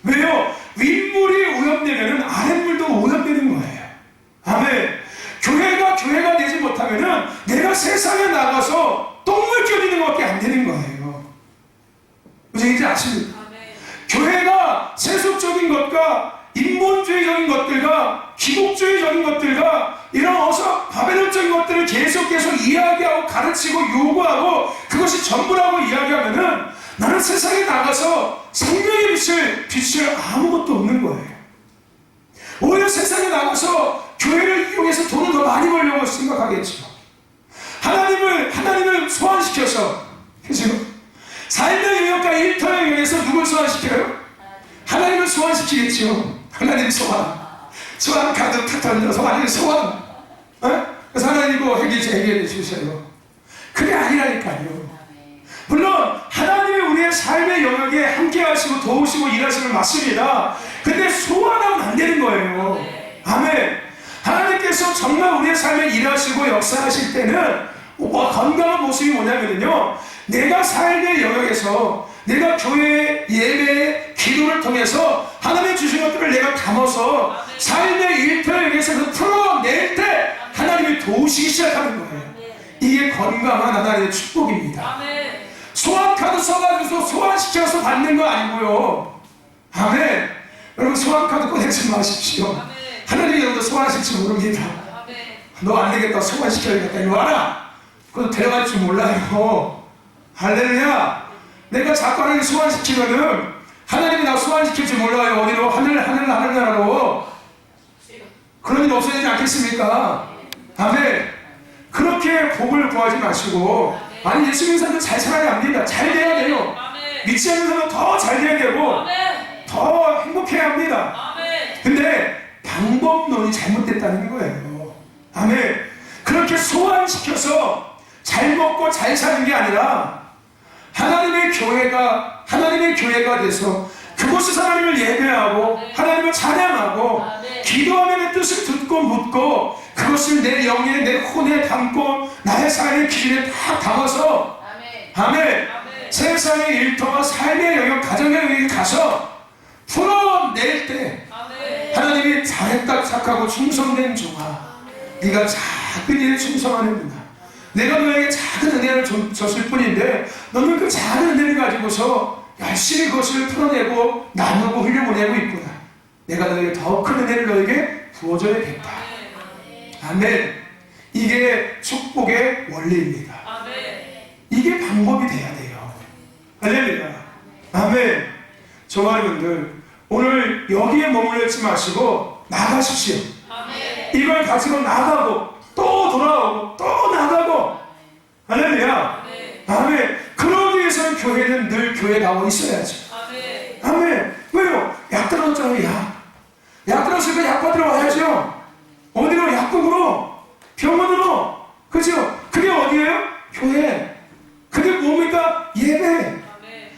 [SPEAKER 1] 왜요? 윗물이 오염되면 아랫물도 오염되는 거예요. 아멘. 교회가 되지 못하면 내가 세상에 나가서 똥물 껴지는 것밖에 안 되는 거예요. 무슨 얘기인지 아십니까? 교회가 세속적인 것과 인본주의적인 것들과 기복주의적인 것들과 이런 어서 바벨론적인 것들을 계속 이야기하고 가르치고 요구하고 그것이 전부라고 이야기하면은 나는 세상에 나가서 생명의 빛을 아무것도 없는 거예요. 오히려 세상에 나가서 교회를 이용해서 돈을 더 많이 벌려고 생각하겠죠. 하나님을 소환시켜서 그죠? 삶의 영역과 일터의 영역에서 누굴 소환시켜요? 하나님을 소환시키겠죠. 하나님 소환 가득 탁 던져서 하나님 소환. 어? 그래서 하나님 이거 해결해 주세요. 그게 아니라니까요. 물론 하나님이 우리의 삶의 영역에 함께 하시고 도우시고 일하시는 맞습니다. 근데 소환하면 안 되는 거예요. 아멘. 하나님께서 정말 우리의 삶에 일하시고 역사하실 때는 건강한 모습이 뭐냐면요, 내가 삶의 영역에서 내가 교회 예배 기도를 통해서 하나님이 주신 것들을 내가 담아서 삶의 일터에 의해서 그 풀어낼 때 하나님이 도우시기 시작하는 거예요. 이게 건강한 하나님의 축복입니다. 소환카드 써가지고 소환시켜서 받는 거 아니고요. 아멘. 여러분 소환카드 꺼내지 마십시오. 하나님이 여러분들 소환하실지 모릅니다. 너 안 되겠다, 소환시켜야겠다, 이리 와라. 그것도 데려갈 줄 몰라요. 할렐루야. 내가 자꾸 하나님 소환시키면은 하나님이 나 소환시킬 줄 몰라요. 어디로? 하늘나라로. 그런 일 없어야 되지 않겠습니까? 아멘. 그렇게 복을 구하지 마시고, 아니 예수 믿는 사람들 잘 살아야 합니다. 잘 돼야 돼요. 믿지 않는 사람은 더 잘 돼야 되고 더 행복해야 합니다. 근데 방법론이 잘못됐다는 거예요. 아멘. 그렇게 소환시켜서 잘 먹고 잘 사는 게 아니라 하나님의 교회가 돼서 그곳에서 하나님을 예배하고 하나님을 찬양하고 기도하면 뜻을 듣고 묻고 그것을 내 영에 내 혼에 담고 나의 삶의 기준에 다 담아서 아멘. 세상의 일터와 삶의 영역, 가정의 영역에 가서 풀어낼 때 하나님이 잘했다 착하고 충성된 종아, 네가 작은 일에 충성하는구나. 내가 너에게 작은 은혜를 줬을 뿐인데 너는 그 작은 은혜를 가지고서 열심히 그것을 풀어내고 나누고 흘려보내고 있구나. 내가 너에게 더 큰 은혜를 너에게 부어줘야겠다. 아멘. 이게 축복의 원리입니다. 이게 방법이 돼야 돼요. 할렐루야. 아멘. 정말분들 오늘 여기에 머물러 있지 마시고 나가십시오. 이걸 가지고 나가고 또 돌아오고 또 나가고. 할렐루야. 아멘. 그러기 위해서는 교회는 늘 교회 나와 있어야지.
[SPEAKER 2] 아멘.
[SPEAKER 1] 아멘. 왜요? 약 들었잖아요. 약 들었으니까 약 받으러 와야죠. 어디로? 약국으로, 병원으로. 그죠? 그게 어디예요? 교회. 그게 뭡니까? 예배.
[SPEAKER 2] 아멘.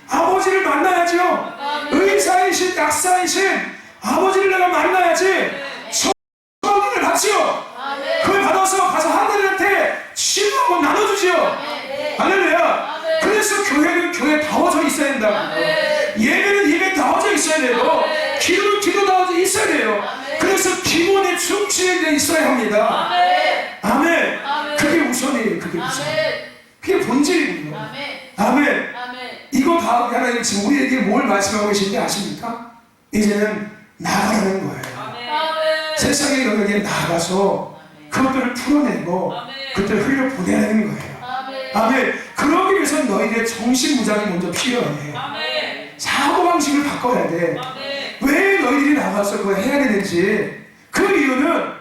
[SPEAKER 1] 아버지를 만나야죠.
[SPEAKER 2] 아멘.
[SPEAKER 1] 의사이신 약사이신 아버지를 내가 만나야지. 성령을 받지요.
[SPEAKER 2] 아멘.
[SPEAKER 1] 그걸 받아서 가서 하나님한테 치료하고 나눠주지요.
[SPEAKER 2] 아멘.
[SPEAKER 1] 할렐루야.
[SPEAKER 2] 아멘.
[SPEAKER 1] 그래서 교회는 교회다워져 있어야 된다고.
[SPEAKER 2] 아멘.
[SPEAKER 1] 예배는 예배다워져 있어야 되고,
[SPEAKER 2] 아멘.
[SPEAKER 1] 기도는 기도다워져 있어야 돼요.
[SPEAKER 2] 아멘.
[SPEAKER 1] 그래서 기본에 충실해 있어야 합니다.
[SPEAKER 2] 아멘.
[SPEAKER 1] 아멘.
[SPEAKER 2] 아멘.
[SPEAKER 1] 그게 우선이에요. 그게 우선.
[SPEAKER 2] 아멘.
[SPEAKER 1] 그게 본질이군요.
[SPEAKER 2] 아멘.
[SPEAKER 1] 아멘.
[SPEAKER 2] 아멘.
[SPEAKER 1] 이거 다 하나님 지금 우리에게 뭘 말씀하고 계신지 아십니까? 이제는 나가라는 거예요.
[SPEAKER 2] 아멘. 아멘.
[SPEAKER 1] 세상의 영역에 나가서 그것들을 풀어내고
[SPEAKER 2] 아멘.
[SPEAKER 1] 그것들을 흘려보내는 거예요.
[SPEAKER 2] 아멘.
[SPEAKER 1] 아멘. 그러기 위해서 너희들의 정신무장이 먼저 필요해.
[SPEAKER 2] 아멘.
[SPEAKER 1] 사고방식을 바꿔야 돼.
[SPEAKER 2] 아멘.
[SPEAKER 1] 왜 너희들이 나가서 그걸 해야 되는지. 그 이유는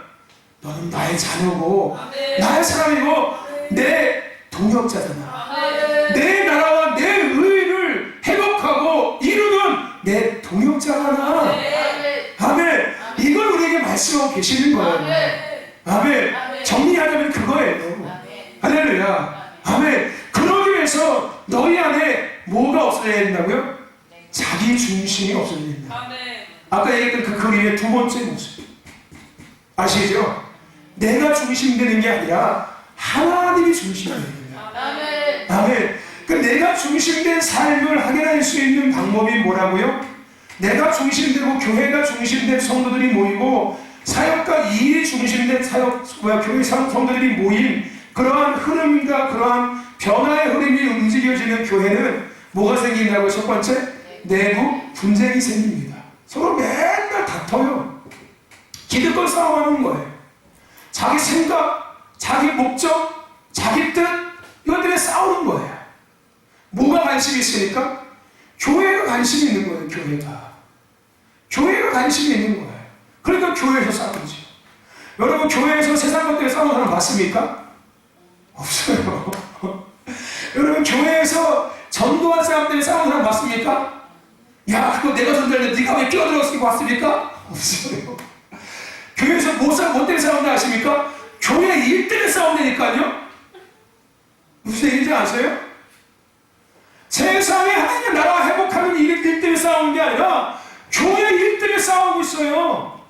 [SPEAKER 1] 너는 나의 자녀고
[SPEAKER 2] 아멘.
[SPEAKER 1] 나의 사람이고 내 동역자잖아.
[SPEAKER 2] 아멘.
[SPEAKER 1] 내 나라와 내 의를 회복하고 이루는 내 동역자잖아.
[SPEAKER 2] 아멘.
[SPEAKER 1] 아멘. 이걸 우리에게 말씀하고 계시는 거예요. 아멘.
[SPEAKER 2] 아멘.
[SPEAKER 1] 정리하자면 그거예요.
[SPEAKER 2] 아멘.
[SPEAKER 1] 할렐루야. 아멘. 그러기 위해서 너희 안에 뭐가 없어야 된다고요? 자기 중심이 없어야 된다.
[SPEAKER 2] 아멘.
[SPEAKER 1] 아까 얘기했던 그 그림의 두 번째 모습. 아시죠? 내가 중심되는 게 아니라 하나님이 중심이 되는 거야.
[SPEAKER 2] 아멘.
[SPEAKER 1] 아멘. 그 내가 중심된 삶을 확인할 수 있는 방법이 뭐라고요? 내가 중심되고 교회가 중심된 성도들이 모이고 사역과 일이 중심된 교회 성도들이 모인 그러한 흐름과 그러한 변화의 흐름이 움직여지는 교회는 뭐가 생긴다고? 첫 번째, 내부 분쟁이 생깁니다. 서로 맨날 다퉈요. 기득권 싸움하는 거예요. 자기 생각, 자기 목적, 자기 뜻 이것들에 싸우는 거예요. 뭐가 관심이 있으니까? 교회가 관심이 있는 거예요. 교회가 관심이 있는 거예요. 그러니까 교회에서 싸우죠. 여러분 교회에서 세상 것들에 싸우는 사람 봤습니까? 없어요. 여러분 교회에서 전도한 사람들이 싸우는 사람 봤습니까? 야 그거 내가 전도했는데 네가 왜 끼어들어서 이거 왔습니까? 없어요. 교회에서 뭐 때문에 싸운다 아십니까? 교회 일 때문에 싸운다니까요. 무슨 얘기인지 아세요? 세상에 하나님의 나라 회복하는 일 때문에 싸우는 게 아니라 교회 일 때문에 싸우고 있어요.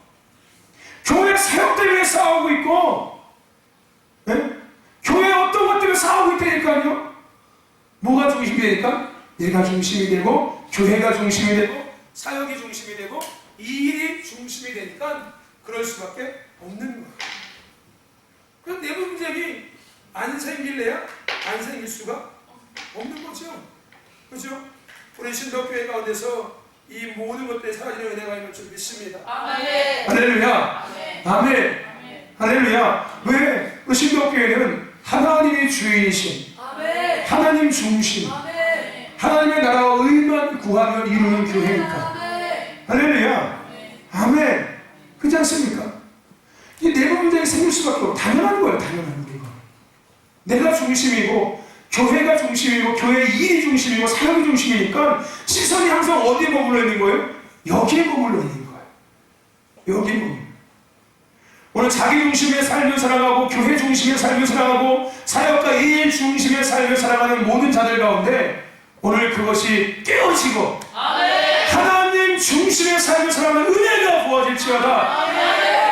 [SPEAKER 1] 교회 사역 때문에 싸우고 있고, 네? 교회 어떤 것 때문에 싸우고 있다니까요. 뭐가 중심이 되니까? 내가 중심이 되고, 교회가 중심이 되고, 사역이 중심이 되고, 이 일이 중심이 되니까 그럴 수밖에 없는 거예요. 그 내부 분쟁이 안 생길래야 안 생길 수가 없는 거죠. 그죠? 우리 신덕교회 가운데서 이 모든 것들이 사라지는 은혜가 있는 줄 믿습니다.
[SPEAKER 2] 아멘.
[SPEAKER 1] 할렐루야. 아멘. 할렐루야. 왜? 그 신덕교회는 하나님의 주인이신
[SPEAKER 2] 아멘.
[SPEAKER 1] 하나님 중심
[SPEAKER 2] 아멘.
[SPEAKER 1] 하나님의 나라와 의만 구하면 이루는 교회니까. 할렐루야. 아멘. 그렇지 않습니까? 이 내부 문제가 생길 수밖에 없고 당연한 거예요. 당연한 거예요. 내가 중심이고 교회가 중심이고 교회 일이 중심이고 사역이 중심이니까 시선이 항상 어디에 머물러 있는 거예요? 여기에 머물러 있는 거예요. 여기에 머물러. 오늘 자기 중심의 삶을 살아가고 교회 중심의 삶을 살아가고 사역과 일 중심의 삶을 살아가는 모든 자들 가운데 오늘 그것이 깨어지고
[SPEAKER 2] 아멘.
[SPEAKER 1] 하나님 중심의 삶을 살아가는 은혜가 부어질지어다.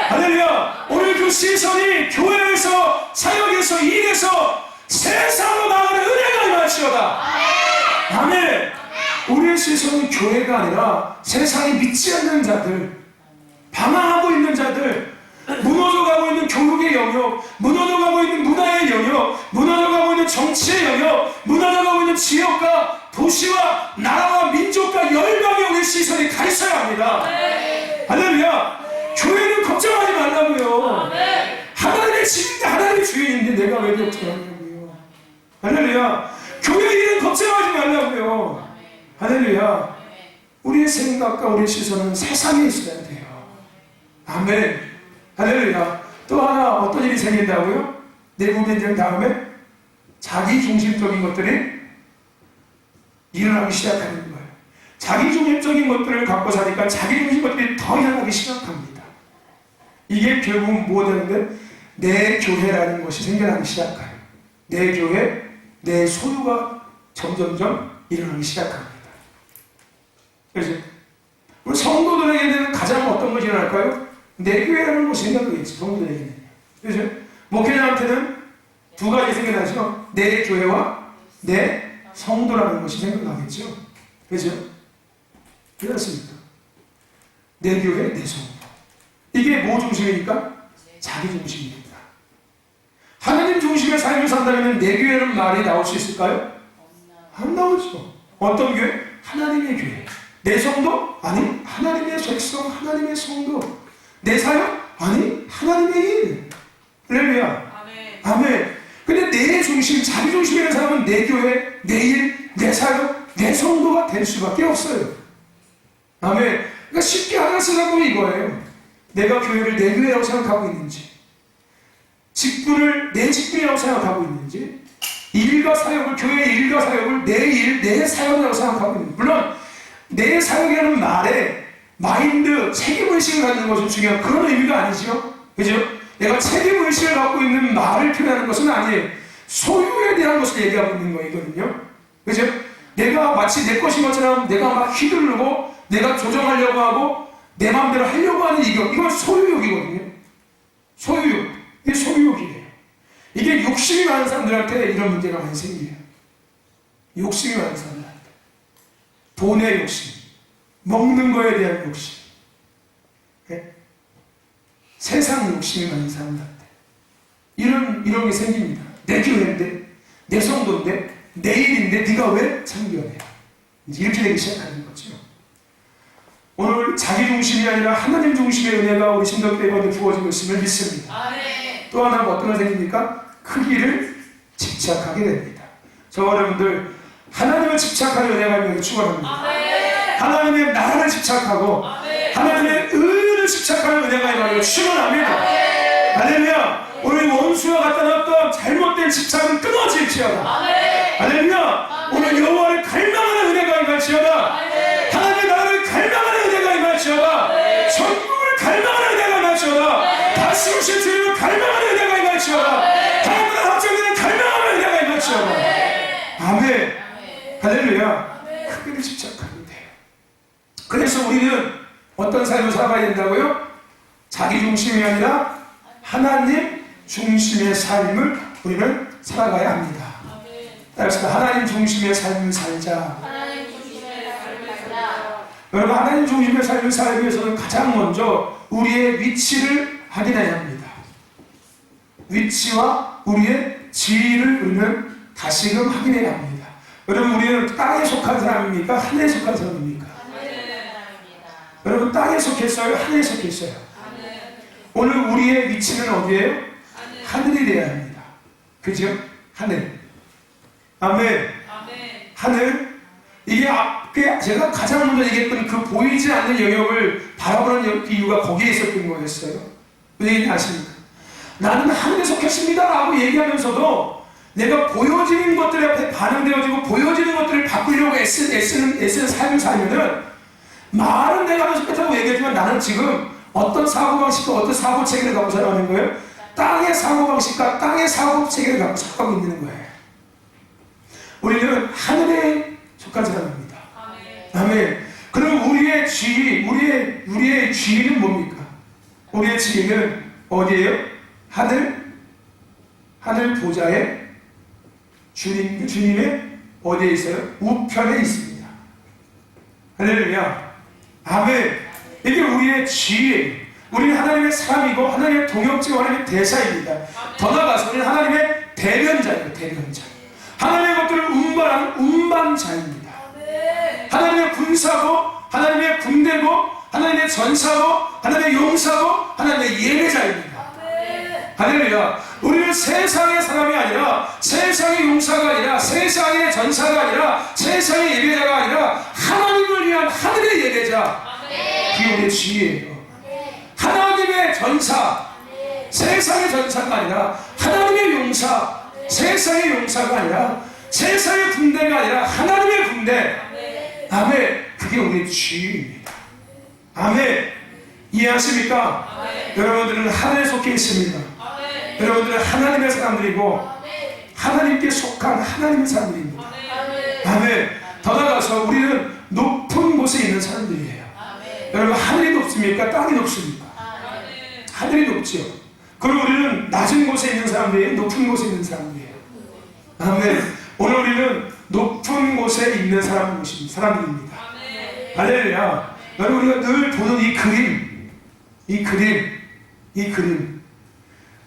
[SPEAKER 1] 할렐루야. 오늘 그 시선이 교회에서 사역에서 일에서 세상으로 나가는 은혜가 임할지어다. 아멘. 우리의 시선은 교회가 아니라 세상에 믿지 않는 자들, 방황하고 있는 자들, 무너져가고 있는 교육의 영역, 무너져가고 있는 문화의 영역, 무너져가고 있는 정치의 영역, 무너져가고 있는 지역과 도시와 나라와 민족과 열방에 우리의 시선이 가 있어야 합니다. 할렐루야. 교회는 걱정하지 말라고요. 하나님의 집인데 하나님의 주인인데 내가 왜 걱정하냐고요. 할렐루야. 교회 일은 걱정하지 말라고요. 할렐루야. 우리의 생각과 우리의 시선은 세상에 있어야 돼요. 아멘. 할렐루야. 또 하나 어떤 일이 생긴다고요? 내부 분쟁 다음에 자기 중심적인 것들이 일어나기 시작하는 거예요. 자기중심적인 것들을 갖고 사니까 자기중심 것들이 더 일어나기 시작합니다. 이게 결국은 뭐가 되는데 내 교회라는 것이 생겨나기 시작해요. 내 교회, 내 소유가 점점점 일어나기 시작합니다. 그래서 우리 성도들에게는 가장 어떤 것이 일어날까요? 내 교회라는 것이 생겨나겠지, 성도들에게는. 그래서 목회자한테는 두 가지 생겨나죠. 내 교회와 내 성도라는 것이 생겨나겠죠. 그렇죠? 그렇습니다. 내 교회, 내 성도. 이게 뭐 중심이니까? 자기 중심입니다. 하나님 중심의 삶을 산다면 내 교회라는 말이 나올 수 있을까요? 안 나오죠. 어떤 교회? 하나님의 교회. 내 성도? 아니, 하나님의 백성, 하나님의 성도. 내 사역? 아니, 하나님의 일. 할렐루야. 아멘. 근데 내 중심, 자기 중심에 있는 사람은 내 교회, 내 일, 내 사역, 내 성도가 될 수밖에 없어요. 아멘. 그러니까 쉽게 하나 쓰라고 이거예요. 내가 교회를 내 교회라고 생각하고 있는지, 직분을 내 직분이라고 생각하고 있는지, 일과 사역을, 교회의 일과 사역을 내 일, 내 사역이라고 생각하고 있는지. 물론 내 사역이라는 말에 마인드, 책임의식을 갖는 것은 중요한 그런 의미가 아니죠. 그죠? 내가 책임의식을 갖고 있는 말을 표현하는 것은 아니에요. 소유에 대한 것을 얘기하고 있는 거거든요. 그죠? 내가 마치 내 것인 것처럼 내가 막 휘두르고 내가 조정하려고 하고 내 마음대로 하려고 하는 이건 소유욕이거든요. 소유욕. 이게 소유욕이에요. 이게 욕심이 많은 사람들한테 이런 문제가 많이 생겨요. 욕심이 많은 사람들한테. 돈의 욕심, 먹는 거에 대한 욕심, 네? 세상 욕심이 많은 사람들한테 이런 게 생깁니다. 내 교회인데, 내 성도인데, 내 일인데 네가 왜 참견해? 이제 이렇게 되기 시작하는 거죠. 오늘 자기 중심이 아니라 하나님 중심의 은혜가 우리 신덕교회에 부어지고 있음을 믿습니다. 또 하나 어떤 게 생깁니까? 크기를 집착하게 됩니다. 저와 여러분들 하나님을 집착하는 은혜가 있기를 축원합니다. 하나님의 나라를 집착하고 하나님의 의를 집착하는 은혜가 있기를 축원합니다. 할렐루야. 우리 원수와 같은 어떤 잘못된 집착은 끊어질지어다. 할렐루야. 오늘 여호와를 갈망하는 은혜가 임할지어다. 하나님의 나라를 갈망하는 은혜가 임할지어다. 천국을 갈망하는 은혜가 임할지어다. 다시 오실 주님을 갈망하는 은혜가 임할지어다. 하나님의 나라 확정되는 갈망하는 은혜가 임할지어다. 아멘. 할렐루야. 크기를 집착하면 돼요. 그래서 우리는 어떤 삶을 살아가야 된다고요? 자기 중심이 아니라 하나님 중심의 삶을 우리는 살아가야 합니다. 따라서 하나님 중심의 삶을 살자. 여러분, 하나님 중심의 삶을 살기 위해서는 가장 먼저 우리의 위치를 확인해야 합니다. 위치와 우리의 지위를 우리는 다시금 확인해야 합니다. 여러분, 우리는 땅에 속한 사람입니까? 하늘에 속한 사람입니까? 여러분, 땅에 속했어요? 하늘에 속했어요? 오늘 우리의 위치는 어디예요? 하늘이 되어야 합니다. 그죠? 하늘. 아멘. 하늘. 이게 제가 가장 먼저 얘기했던 그 보이지 않는 영역을 바라보는 이유가 거기에 있었던 거였어요. 왜 얘기 아십니까? 나는 하늘에 속했습니다 라고 얘기하면서도 내가 보여지는 것들 앞에 반응되어지고 보여지는 것들을 바꾸려고 애쓰는 삶을 살면은 말은 내가 하면서 속했다고 얘기하지만 나는 지금 어떤 사고방식과 어떤 사고체계를 갖고 살아가는 거예요? 땅의 사고방식과 땅의 사고체계를 갖고 살아가고 있는 거예요. 우리는 하늘에 속한 사람입니다. 아멘. 그럼 우리의 지위, 우리의 지위는 뭡니까? 우리의 지위는 어디예요? 하늘 보좌에 주님의 어디에 있어요? 우편에 있습니다. 할렐루야. 아멘. 이게 우리의 지위예요. 우리는 하나님의 사람이고 하나님의 동역자고 하나님의 대사입니다. 더 나아가서 우리는 하나님의 대변자예요. 대변자. 하나님의 것들을 운반하는 운반자입니다. 하나님의 군사고 하나님의 군대고 하나님의 전사고 하나님의 용사고 하나님의 예배자입니다. 할렐루야. 우리는 세상의 사람이 아니라 세상의 용사가 아니라 세상의 전사가 아니라 세상의 예배자가 아니라 하나님을 위한 하늘의 예배자. 그게 우리의 지위예요. 하나님의 전사, 세상의 전사가 아니라 하나님의 용사, 세상의 용사가 아니라 세상의 군대가 아니라 하나님의 군대. 높은데, 아멘. 그게 우리의 주입니다. 아멘. 이해하십니까? 여러분들은 하늘에 속해 있습니다. 여러분들은 하나님의 사람들이고 하나님께 속한 하나님의 사람들입니다. 아멘. 더 나아가서 우리는 높은 곳에 있는 사람들이에요. 여러분, 하늘이 높습니까? 땅이 높습니까? 하늘이 높죠. 그리고 우리는 낮은 곳에 있는 사람들이에요? 높은 곳에 있는 사람들이에요? 아멘. 오늘 우리는 높은 곳에 있는 사람들입니다. 할렐루야. 여러분, 우리가 늘 보는 이 그림,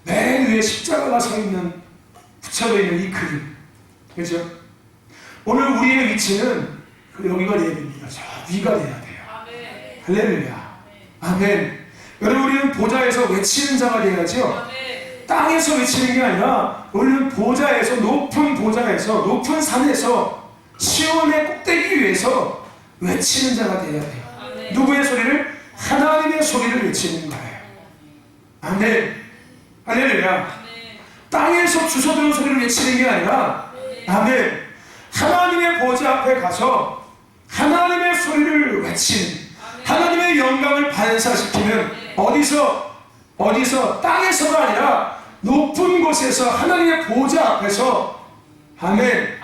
[SPEAKER 1] 맨 위에 십자가가 서 있는, 붙여져 있는 이 그림, 그렇죠? 오늘 우리의 위치는 여기가 돼야 됩니다. 저 위가 돼야 돼요. 할렐루야. 아멘. 여러분, 우리는 보좌에서 외치는 자가 돼야죠. 땅에서 외치는 게 아니라 우리는 보좌에서, 높은 산에서 시온의 꼭대기 위에서 외치는 자가 돼야 돼요. 누구의 소리를? 하나님의 소리를 외치는 거예요. 아멘. 할렐루야. 땅에서 주워드는 소리를 외치는 게 아니라, 아멘, 하나님의 보좌 앞에 가서 하나님의 소리를 외치는, 하나님의 영광을 반사시키는, 어디서 땅에서가 아니라 높은 곳에서 하나님의 보좌 앞에서, 아멘,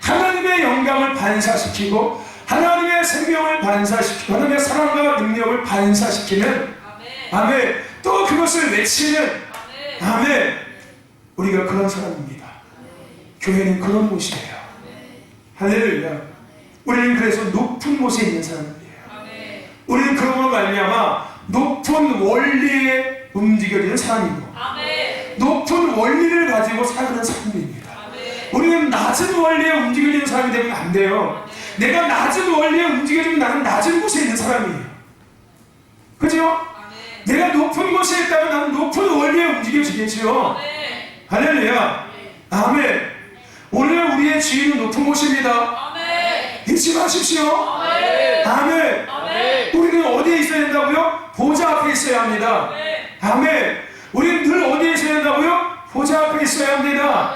[SPEAKER 1] 하나님의 영광을 반사시키고 하나님의 생명을 반사시키고 하나님의 사랑과 능력을 반사시키는, 아멘, 또 그것을 외치는, 아멘, 우리가 그런 사람입니다. 교회는 그런 곳이에요. 할렐루야. 우리는 그래서 높은 곳에 있는 사람들이에요. 우리는 그런 걸로 말미암아 높은 원리에 움직여지는 사람이고 높은 원리를 가지고 살아가는 사람들입니다. 우리는 낮은 원리에 움직여지는 사람이 되면 안 돼요. 내가 낮은 원리에 움직여지면 나는 낮은 곳에 있는 사람이에요. 그죠? 내가 높은 곳에 있다면 나는 높은 원리에 움직여지겠죠. 할렐루야. 아멘. 오늘 우리의 지위는 높은 곳입니다. 잊지 마십시오. 아멘. 우리는 어디에 있어야 된다고요? 보좌 앞에 있어야 합니다. 아멘. 우리는 늘 어디에 있어야 된다고요? 보좌 앞에 있어야 합니다.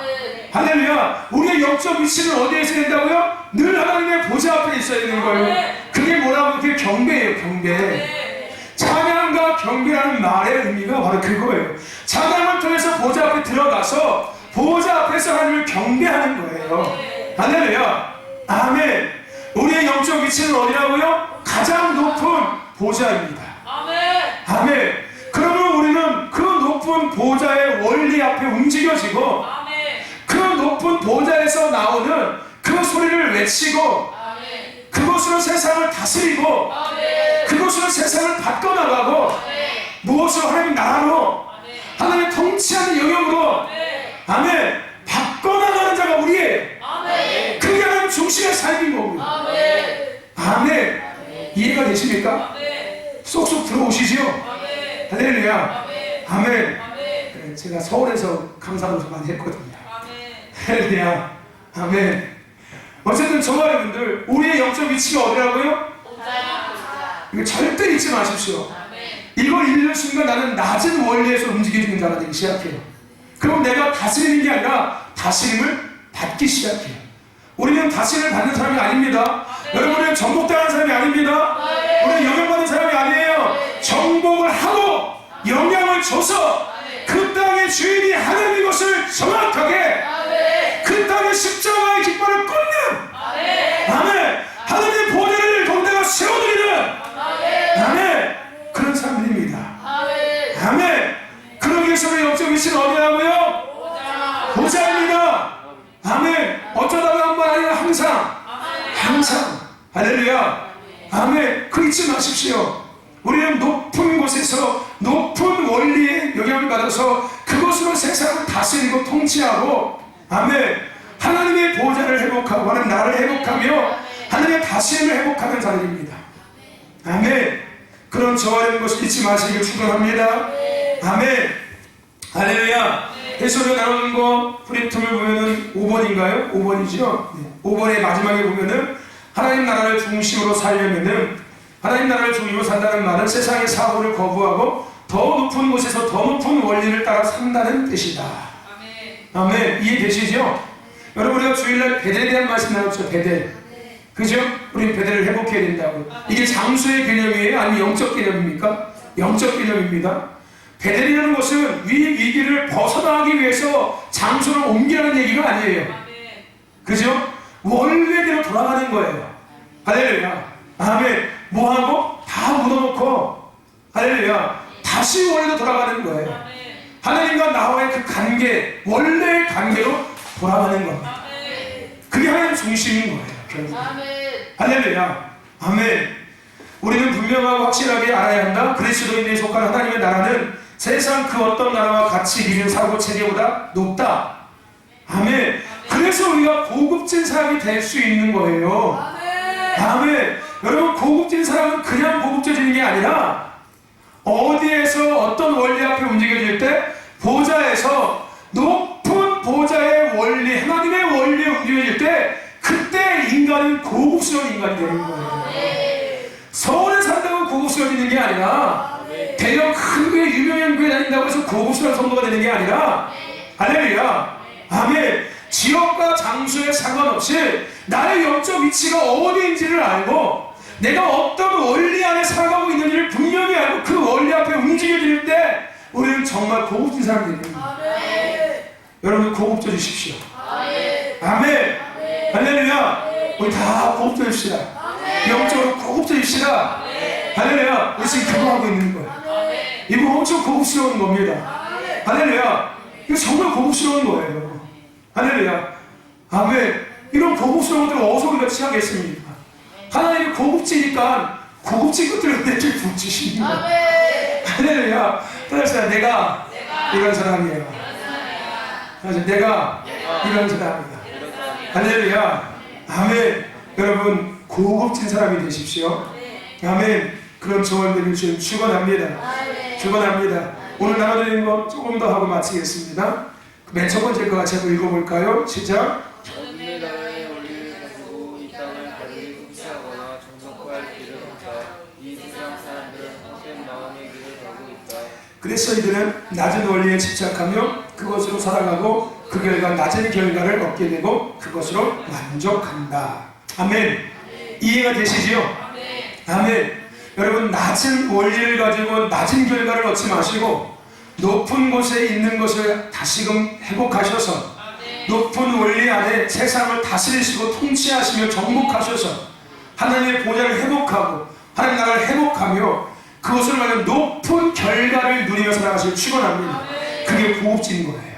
[SPEAKER 1] 할렐루야. 우리의 영적 위치는 어디에 있어야 된다고요? 늘 하나님의 보좌 앞에 있어야 되는 거예요. 그게 뭐라고? 그게 경배예요. 경배. 찬양과 경배라는 말의 의미가 바로 그거예요. 찬양을 통해서 보좌 앞에 들어가서 보좌 앞에서 하나님을 경배하는 거예요. 할렐루야. 아멘. 우리의 영적 위치는 어디라고요? 가장 높은 보좌입니다. 아멘. 그러면 우리는 그 높은 보좌의 원리 앞에 움직여지고 그 높은 보좌에서 나오는 그 소리를 외치고 그것으로 세상을 다스리고 그것으로 세상을 바꿔나가고 무엇으로? 하나님 나라로, 하나님의 통치하는 영역으로, 아멘, 바꿔나가는 자가 우리예요. 그게 하나님 중심의 삶인 거고요. 아멘. 이해가 되십니까? 쏙쏙 들어오시죠? 할렐루야. 아멘. 그래, 제가 서울에서 강사로 좀 많이 했거든요. 할렐루야. 아멘. 어쨌든 저와 여러분들, 우리의 영적 위치가 어디라고요? 이거 절대 잊지 마십시오. 이걸 읽는 순간 나는 낮은 원리에서 움직여지는 자가 되기 시작해요. 그럼 내가 다스리는 게 아니라 다스림을 받기 시작해요. 우리는 다스림을 받는 사람이 아닙니다. 여러분은 정복당하는 사람이 아닙니다. 우리는 영향받는 사람이 아니에요. 정복을 하고 영향을 줘서 그 땅의 주인이 하나님인 것을 정확하게 그 땅의 십자가의 깃발을 꽂는, 아멘, 하나님의 보좌를 거기다가 세워드리는, 아멘, 그런 사람들입니다. 아멘. 그러기 위해서 우리 영적 위치는 어디라고요? 보좌입니다. 아멘. 어쩌다가 한 번 아니라 항상. 할렐루야. 아멘. 그 잊지 마십시오. 우리는 높은 곳에서 높은 원리의 영향을 받아서 그것으로 세상을 다스리고 통치하고, 아멘, 하나님의 보좌를 회복하고 하나님 나라를 회복하며 하나님의 다스림을 회복하는 자들입니다. 아멘. 그런 저와 되는 것을 잊지 마시길 축원합니다. 아멘. 할렐루야. 해석을 나누는 거 프리텀을 보면은 5번인가요? 5번이죠. 5번의 마지막에 보면은 하나님 나라를 중심으로 살려면은, 하나님 나라를 중심으로 산다는 말은 세상의 사고를 거부하고 더 높은 곳에서 더 높은 원리를 따라 산다는 뜻이다. 아멘. 이해되시죠? 여러분, 우리가 주일날 베델에 대한 말씀 나눴죠. 베델. 그죠? 우리 배들을 회복해야 된다고. 이게 장수의 개념이에요? 아니면 영적 개념입니까? 영적 개념입니다. 배들이라는 것은 위기를 벗어나기 위해서 장소를 옮기라는 얘기가 아니에요. 그죠? 원래대로 돌아가는 거예요. 할렐루야. 아멘. 뭐하고? 다 묻어놓고, 할렐루야. 다시 원래로 돌아가는 거예요. 하나님과 나와의 그 관계, 원래의 관계로 돌아가는 겁니다. 그게 하나님 중심인 거예요. 결국. 할렐루야. 아멘. 우리는 분명하고 확실하게 알아야 한다. 그리스도인에 속한 하나님의 나라는 세상 그 어떤 나라와 같이 이루는 사고 체계보다 높다. 아멘. 그래서 우리가 고급진 사람이 될 수 있는 거예요. 아멘. 여러분, 고급진 사람은 그냥 고급져지는 게 아니라 어디에서 어떤 원리 앞에 움직여질 때 보좌에서 높은 보좌의 원리, 하나님의 원리에 움직여질 때 그때 인간은 고급스러운 인간이 되는 거예요. 서울에 산다고 고급스러워지는 게 아니라 대형 큰 교회, 유명한 교회 다닌다고 해서 고급스러운 성도가 되는 게 아니라 할렐루야. 아멘. 지역과 장소에 상관없이 나의 영적 위치가 어디인지를 알고 내가 어떤 원리 안에 살아가고 있는지를 분명히 알고 그 원리 앞에 움직여질 때 우리는 정말 고급진 사람이 되는 거예요. 여러분, 고급져지십시오. 아멘. 할렐루야. 우리 다 고급져집시다. 영적으로 고급져집시다. 할렐루야. 우리 지금 기도하고 있는 거예요. 이거 엄청 고급스러운 겁니다. 할렐루야. 이거 정말 고급스러운 거예요. 할렐루야. 아멘. 이런 고급스러운 것들을 어디서 우리가 취하겠습니까? 하나님이 고급지니까 고급진 것들을 내줄 붙이십니다. 할렐루야. 따라서 내가 이런 사람이에요. 따라서 내가 이런 사람이다. 할렐루야. 아멘. 여러분, 고급진 사람이 되십시오. 아멘. 그런 조언들을 지금 축원합니다. 축원합니다. 오늘 나눠드리는 거 조금 더 하고 마치겠습니다. 맨 첫 번째 거 같이 한번 읽어볼까요? 시작.
[SPEAKER 3] 전의 나라의 원리를 가지고 이 땅을 가득히 흡수하거나 정성할 길을 없다. 이 세상 사람들은 헛된 마음의 길을 가고 있다.
[SPEAKER 1] 그래서 이들은 낮은 원리에 집착하며 그것으로 살아가고 그 결과 낮은 결과를 얻게 되고 그것으로 만족한다. 아멘. 이해가 되시죠? 아멘. 여러분, 낮은 원리를 가지고 낮은 결과를 얻지 마시고 높은 곳에 있는 것을 다시금 회복하셔서 높은 원리 안에 세상을 다스리시고 통치하시며 정복하셔서 하나님의 보좌를 회복하고 하나님 나라를 회복하며 그것을 말하면 높은 결과를 누리며 살아가시길 축원합니다. 그게 고급진 거예요.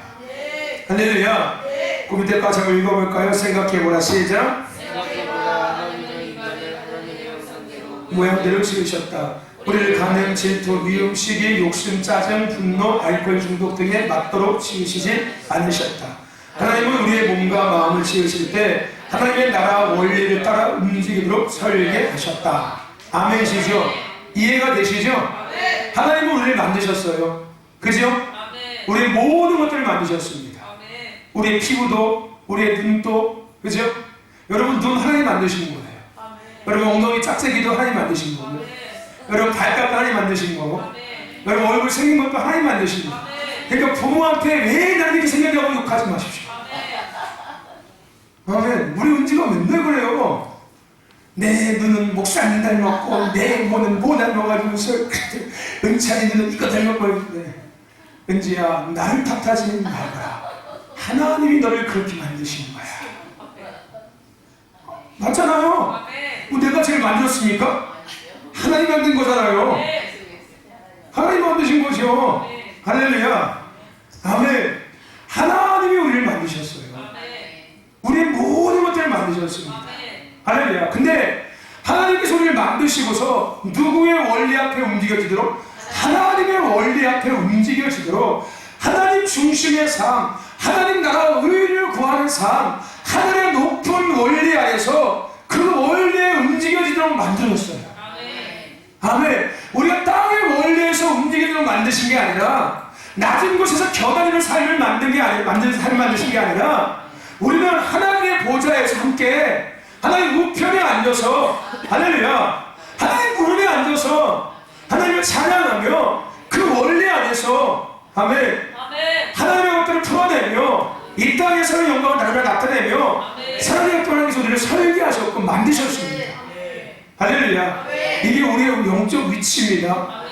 [SPEAKER 1] 할렐루야. 그 밑에까지 한번 읽어볼까요? 생각해보라. 시작.
[SPEAKER 3] 생각해보라. 하나님은 인간을 하나님의 형상대로
[SPEAKER 1] 모양대로 지으셨다. 우리를 간음, 질투, 미움, 시기, 욕심, 짜증, 분노, 알코올 중독 등에 맞도록 지으시지 않으셨다. 하나님은 우리의 몸과 마음을 지으실 때 하나님의 나라 원리를 따라 움직이도록 설계하셨다. 아멘이시죠? 이해가 되시죠? 하나님은 우리를 만드셨어요. 그죠? 우리의 모든 것들을 만드셨습니다. 우리의 피부도, 우리의 눈도, 그죠? 여러분, 눈 하나님 만드신 거예요. 여러분, 엉덩이 짝짝이도 하나님 만드신 거고, 여러분, 발가락 하나님 만드신 거고, 여러분, 얼굴 생긴 것도 하나님 만드신 거고. 그러니까 부모한테 왜 나는 이렇게 생겼냐고 욕하지 마십시오. 아멘. 우리 은지가 맨날 그래요. 내 눈은 목사님 닮았고 내 몸은 뭐 닮아가지고서 은찬이 눈은 이거 닮아버리는데, 은지야, 나를 탓하지 말거라. 하나님이 너를 그렇게 만드신 거야. 맞잖아요. 뭐 내가 제일 만들었습니까? 하나님 만든 거잖아요. 하나님 만드신 거죠. 할렐루야. 아멘. 하나님이 우리를 만드셨어요. 우리의 모든 것들을 만드셨습니다. 할렐루야. 근데 하나님께서 우리를 만드시고서 누구의 원리 앞에 움직여지도록, 하나님의 원리 앞에 움직여지도록 하나님 중심의 삶, 하나님 나라 의를 구하는 삶, 하늘의 높은 원리 안에서 그 원리에 움직여지도록 만들었어요. 아멘. 우리가 땅의 원리에서 움직이도록 만드신 게 아니라 낮은 곳에서 겨다니는 삶을 만든 게 아니라 삶을 만드신 게 아니라 우리는 하나님의 보좌에서 함께 하나님 우편에 앉아서, 할렐루야, 하나님 무릎에 앉아서 하나님을 찬양하며 그 원리 안에서, 아멘, 하나님의 것들을 풀어내며 이 땅에서의 영광을 나타내며 하나님의 또한 우리를 우리를 설계하셨고 만드셨습니다. 할렐루야. 이게 우리의 영적 위치입니다.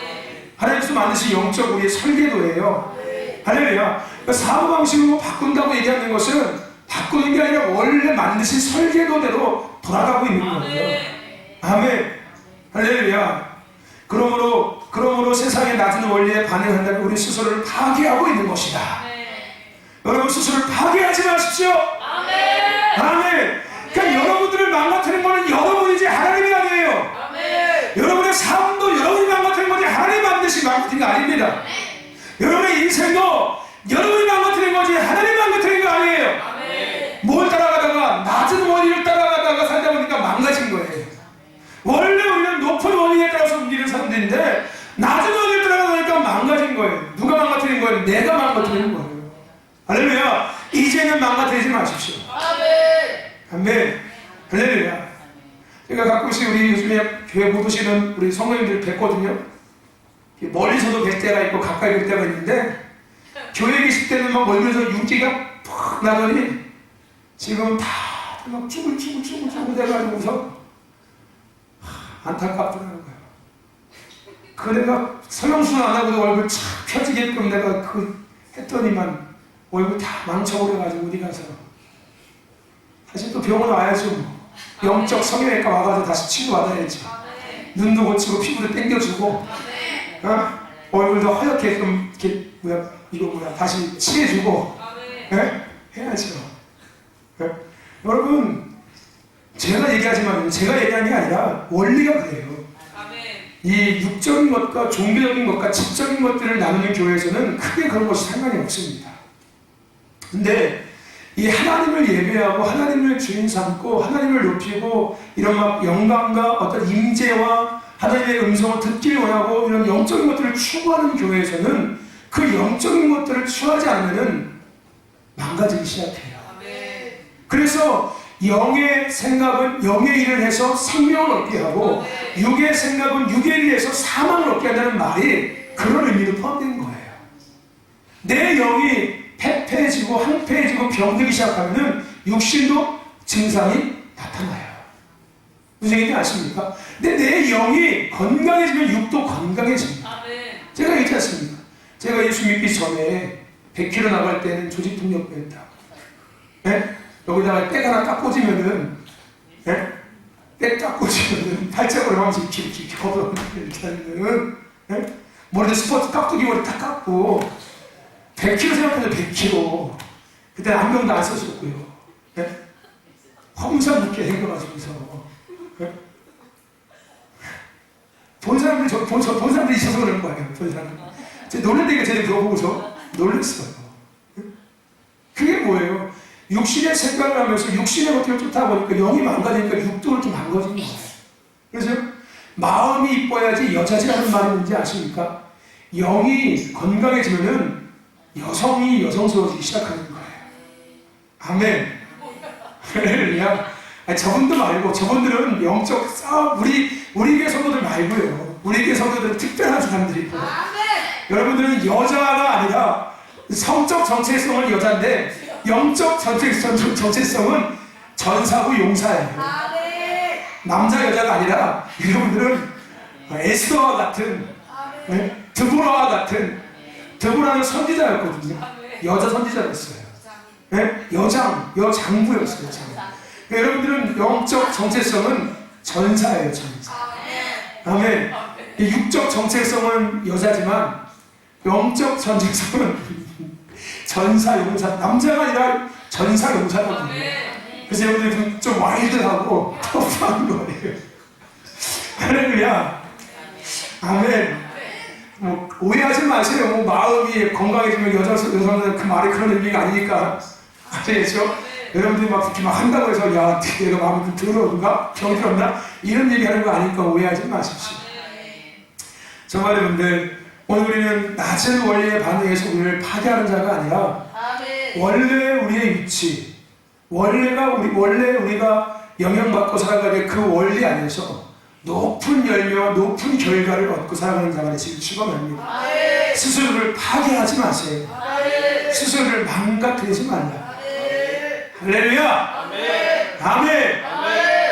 [SPEAKER 1] 하나님께서 만드신 영적 우리의 설계도예요. 할렐루야. 그러니까 사고방식으로 바꾼다고 얘기하는 것은 바꾸는 게 아니라 원래 만드신 설계도대로 돌아가고 있는 거예요. 아멘. 할렐루야. 그러므로 세상의 낮은 원리에 반응한다면 우리 스스로를 파괴하고 있는 것이다. 여러분 스스로를 파괴하지 마십시오. 아멘. 그러니까 여러분들을 망가뜨리는 것은 여러분이지 하나님이 아니에요. 여러분의 삶도 여러분이 망가뜨리는 거지 하나님 만드신 망가뜨린 거 아닙니다. 여러분의 인생도 여러분이 망가뜨리는 거지 하나님 망가뜨리는 거 아니에요. 뭘 따라가다가 낮은 원리를 따라가다가 살다 보니까 망가진 거예요. 원래 우리는 높은 원리에 따라서 움직이는 사람들인데 낮은 원리를 따라가니까 망가진 거예요. 누가 망가뜨린 거예요? 내가 망가뜨리는 거예요. 할렐루야. 이제는 망가뜨리지 마십시오. 아멘. 할렐루야. 제가 가끔씩 우리 요즘에 교회 못 오시는 우리 성도님들 뵙거든요. 멀리서도 뵐 때가 있고 가까이 뵐 때가 있는데 교회에 계실 때는 막 얼굴에서 윤기가 팍 나더니 지금 다들 막 쭈글쭈글 돼가지고서 안타깝더라고요. 그 내가 설명수는 안 하고도 얼굴 착 펴지게끔 내가 했더니만 얼굴 다 망쳐버려가지고 어디 가서 다시 또 병원 와야죠. 뭐. 영적 성형외과 와가지고 다시 치료받아야지. 눈도 고치고 피부도 당겨주고 얼굴도 허옇게 좀 이렇게 다시 칠해주고 해야죠. 여러분 제가 얘기하지만 제가 얘기하는 게 아니라 원리가 그래요. 이 육적인 것과 종교적인 것과 지적인 것들을 나누는 교회에서는 크게 그런 것이 상관이 없습니다. 근데 이 하나님을 예배하고 하나님을 주인 삼고 하나님을 높이고 이런 막 영광과 어떤 임재와 하나님의 음성을 듣기를 원하고 이런 영적인 것들을 추구하는 교회에서는 그 영적인 것들을 추구하지 않으면 망가지기 시작해요. 그래서 영의 생각은 영의 일을 해서 생명을 얻게 하고 육의 생각은 육의 일을 해서 사망을 얻게 한다는 말이 그런 의미도 포함된 거예요. 내 영이 패폐해지고 항폐해지고 병들기 시작하면 육신도 증상이 나타나요. 무슨 얘기인지 아십니까? 근데 내 영이 건강해지면 육도 건강해집니다. 제가 얘기했지 않습니까? 제가 예수 믿기 전에 100km 나갈 때는 조직통역부였다. 여기다가 백 하나 딱 꽂으면은 백 딱 꽂으면은 팔자고를 하면서 이렇게 걷어 이렇게 하면은 머리에 스포츠 깍두기 머리 딱 깎고 100kg 생각해도 100kg. 그때 안경도 안 썼었고요. 험사 늦게 생겨가지고서. 본 사람들이 있어서 그런 거예요. 본 사람들. 놀랬다니까 쟤네 그거 보고서 놀랬어요. 그게 뭐예요? 육신의 생각을 하면서 육신의 것들을 쫓다 보니까 영이 망가지니까 육도를 좀 망가진 거예요. 그래서 마음이 이뻐야지 여자지라는 말이 뭔지 아십니까? 영이 건강해지면은 여성이 여성스러워지기 시작하는 거예요. 아멘. 할렐루야. 저분도 말고 저분들은 영적 우리 교회 성도들 말고요. 우리 교회 성도들은 특별한 사람들이고 여러분들은 여자가 아니라 성적 정체성은 여자인데 영적 정체성은 전사고 용사예요. 남자 여자가 아니라 여러분들은 에스더와 같은 드보라와 같은 드보라는 선지자였거든요. 여자 선지자였어요. 여장부였어요. 여러분들은 영적 정체성은 전사예요. 전사. 아멘. 육적 정체성은 여자지만 영적 정체성은 전사, 용사. 남자가 아니라 전사, 용사거든요. 그래서 여러분들은 좀 와일드하고 터프한 거예요. 할렐루야. 아멘. 오해하지 마세요. 마음이 건강해지면 여성은 그 말이 그런 의미가 아니니까. 아시겠죠? 여러분들이 막 그렇게 막 한다고 해서 야, 내가 마음이 좀 더러운가? 병들었나? 이런 얘기하는 거 아니니까 오해하지 마십시오. 정말 여러분들 오늘 우리는 낮은 원리에 반응해서 우리를 파괴하는 자가 아니라 원래 우리의 위치, 원래 우리가 영향받고 살아가는 그 원리 안에서 높은 열매와 높은 결과를 얻고 살아가는 자가 되시길 축원합니다. 스스로를 파괴하지 마세요. 스스로를 망가뜨리지 말라. 할렐루야. 아멘.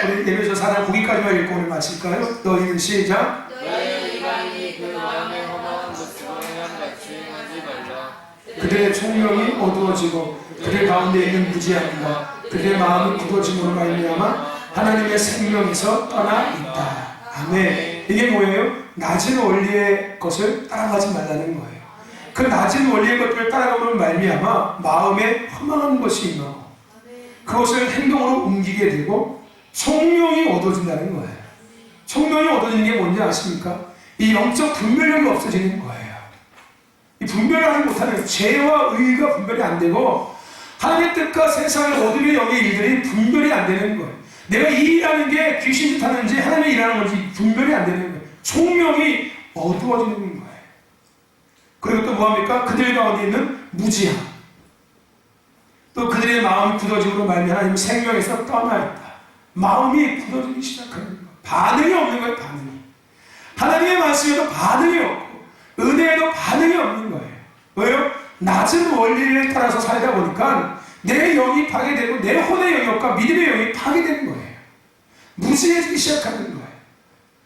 [SPEAKER 1] 우리 에베소 4장 거기까지만 읽고 오늘 마칠까요? 너희는 시작.
[SPEAKER 3] 너희는 이방인이 그 마음에 허망한 것으로 행함같이 하지 말라.
[SPEAKER 1] 그들의 총명이 어두워지고 그들 가운데 있는 무지함과 그들의 마음이 굳어짐으로 말미암아 하나님의 생명에서 떠나 있다. 아멘. 이게 뭐예요? 낮은 원리의 것을 따라가지 말라는 거예요. 그 낮은 원리의 것들을 따라가면 말미암아 마음에 허망한 것이 임하고 그것을 행동으로 옮기게 되고 총명이 얻어진다는 거예요. 총명이 얻어지는 게 뭔지 아십니까? 이 영적 분별력이 없어지는 거예요. 이 분별을 하지 못하는 죄와 의가 분별이 안 되고 하나님의 뜻과 세상의 어둠의 영의 일들이 분별이 안 되는 거예요. 내가 이 일하는 게 귀신 짓 하는지 하나님의 일하는 건지 분별이 안 되는 거예요. 총명이 어두워지는 거예요. 그리고 또 뭐합니까? 그들 가운데 있는 무지함. 또 그들의 마음이 굳어짐으로 말미암아 하나님의 생명에서 떠나 있다. 마음이 굳어지기 시작하는 거예요. 반응이 없는 거예요. 반응이. 하나님의 말씀에도 반응이 없고 은혜에도 반응이 없는 거예요. 왜요? 낮은 원리를 따라서 살다 보니까 내 영이 파괴되고 내 혼의 영역과 믿음의 영이 파괴되는 거예요. 무지해지기 시작하는 거예요.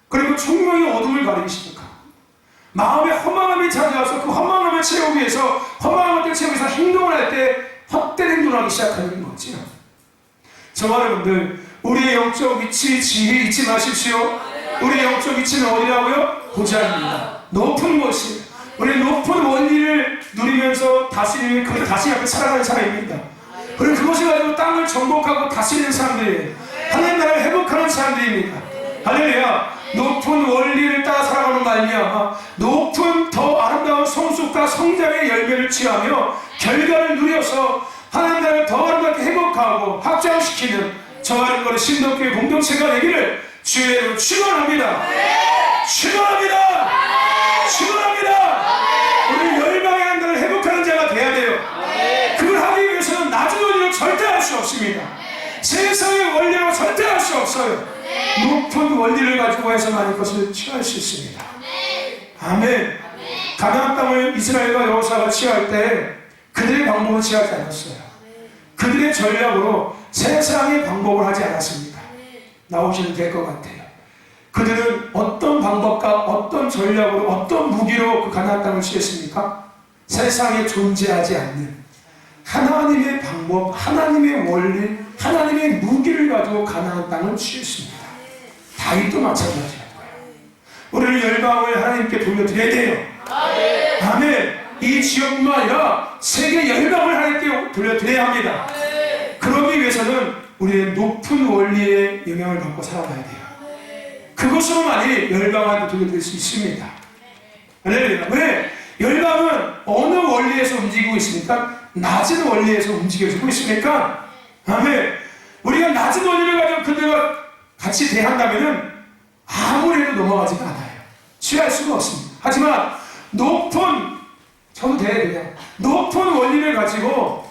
[SPEAKER 1] 그리고 총명이 어둠을 가리기 시작하고 마음에 허망함이 찾아와서 그 허망함을 채우기 위해서 허망한 것들을 채우기 위해서 행동을 할 때 헛된 행동을 하기 시작하는 거죠. 저와 여러분들 우리의 영적 위치, 지혜 잊지 마십시오. 우리의 영적 위치는 어디라고요? 보좌입니다. 높은 곳이 우리 높은 원리를 누리면서 다스리는 그 다스림 앞에 살아가는 사람입니다. 그리고 그것을 가지고 땅을 정복하고 다스리는 사람들이에요. 하나님 나라를 회복하는 사람들입니다. 할렐루야. 높은 원리를 따라 살아가는 말미암아 높은 더 아름다운 성숙과 성장의 열매를 취하며 결과를 누려서 하나님 나라를 더 아름답게 회복하고 확장시키는 저와 여러분의 신도교회 공동체가 되기를 주의 이름으로 축원합니다. 축원합니다. 축원합니다. 우리 열방의 나라를 회복하는 자가 돼야 돼요. 그걸 하기 위해서는 낮은 원리로 절대 할 수 없습니다. 세상의 원리로 절대 할 수 없어요. 높은 원리를 가지고 해서만 이 것을 취할 수 있습니다. 아멘. 가나안 땅을 이스라엘과 여호수아가 취할 때 그들의 방법을 취하지 않았어요. 그들의 전략으로 세상의 방법을 하지 않았습니다. 나오시면 될 것 같아요. 그들은 어떤 방법과 어떤 전략으로 어떤 무기로 그 가나안 땅을 취했습니까? 세상에 존재하지 않는 하나님의 방법, 하나님의 원리, 하나님의 무기를 가지고 가나안 땅을 취했습니다. 다윗도 마찬가지였고요. 우리는 열방을 하나님께 돌려드려야 돼요. 아멘. 이 지역뿐만 아니라 세계 열방을 하나님께 돌려드려야 합니다. 그러기 위해서는 우리는 높은 원리의 영향을 받고 살아가야 돼요. 그것으로만이 열방한테 돌려드릴 수 있습니다. 왜? 열방은 어느 원리에서 움직이고 있습니까? 낮은 원리에서 움직여지고 있습니까? 아멘. 우리가 낮은 원리를 가지고 그들과 같이 대한다면 아무래도 넘어가지가 않아요. 취할 수가 없습니다. 하지만 저도 돼야 돼요. 높은 원리를 가지고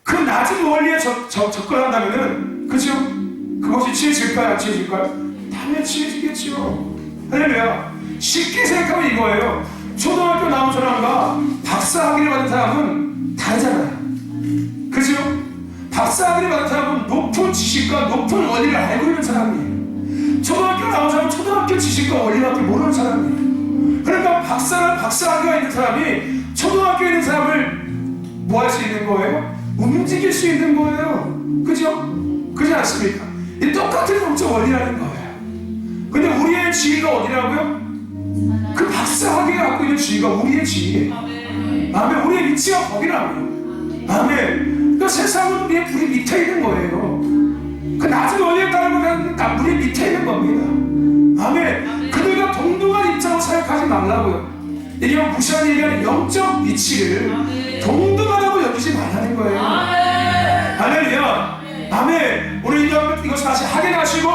[SPEAKER 1] 그 낮은 원리에 접근한다면 그죠? 그것이 취해질까요? 안 취해질까요? 당연히 취해지겠죠. 할렐루야. 쉽게 생각하면 이거예요. 초등학교 나온 사람과 박사학위를 받은 사람은 다르잖아요. 그죠? 박사학위를 받은 사람은 높은 지식과 높은 원리를 알고 있는 사람이에요. 초등학교 나온 사람은 초등학교 지식과 원리밖에 모르는 사람이에요. 그러니까 박사학위가 있는 사람이 초등학교에 있는 사람을 뭐 할 수 있는 거예요? 움직일 수 있는 거예요. 그죠? 그렇지 않습니까? 이 똑같은 영적 원리라는 거예요. 근데 우리의 지위가 어디라고요? 그 박사학위가 갖고 있는 지위가 우리의 지위예요. 아멘. 우리의 위치가 거기라고요. 아멘. 그 세상은 우리 밑에 있는 거예요. 그 낮은 원리에 따르면 우리 밑에 있는 겁니다. 아멘. 그들과 동등한 입장으로 생각하지 말라고요. 이게 무시하는 얘기가 아니라 영적 위치를 동등하다고 여기지 말라는 거예요. 할렐루야. 아멘. 우리 이것을 다시 확인하시고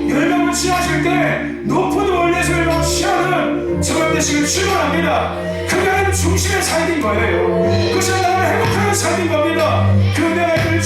[SPEAKER 1] 열방을 취하실 때 높은 원리에서 열방을 취하는 저와 되시길 축원합니다. 그게 중심의 삶인 거예요. 그것이 나를 행복하는 삶인 겁니다. 그 나라를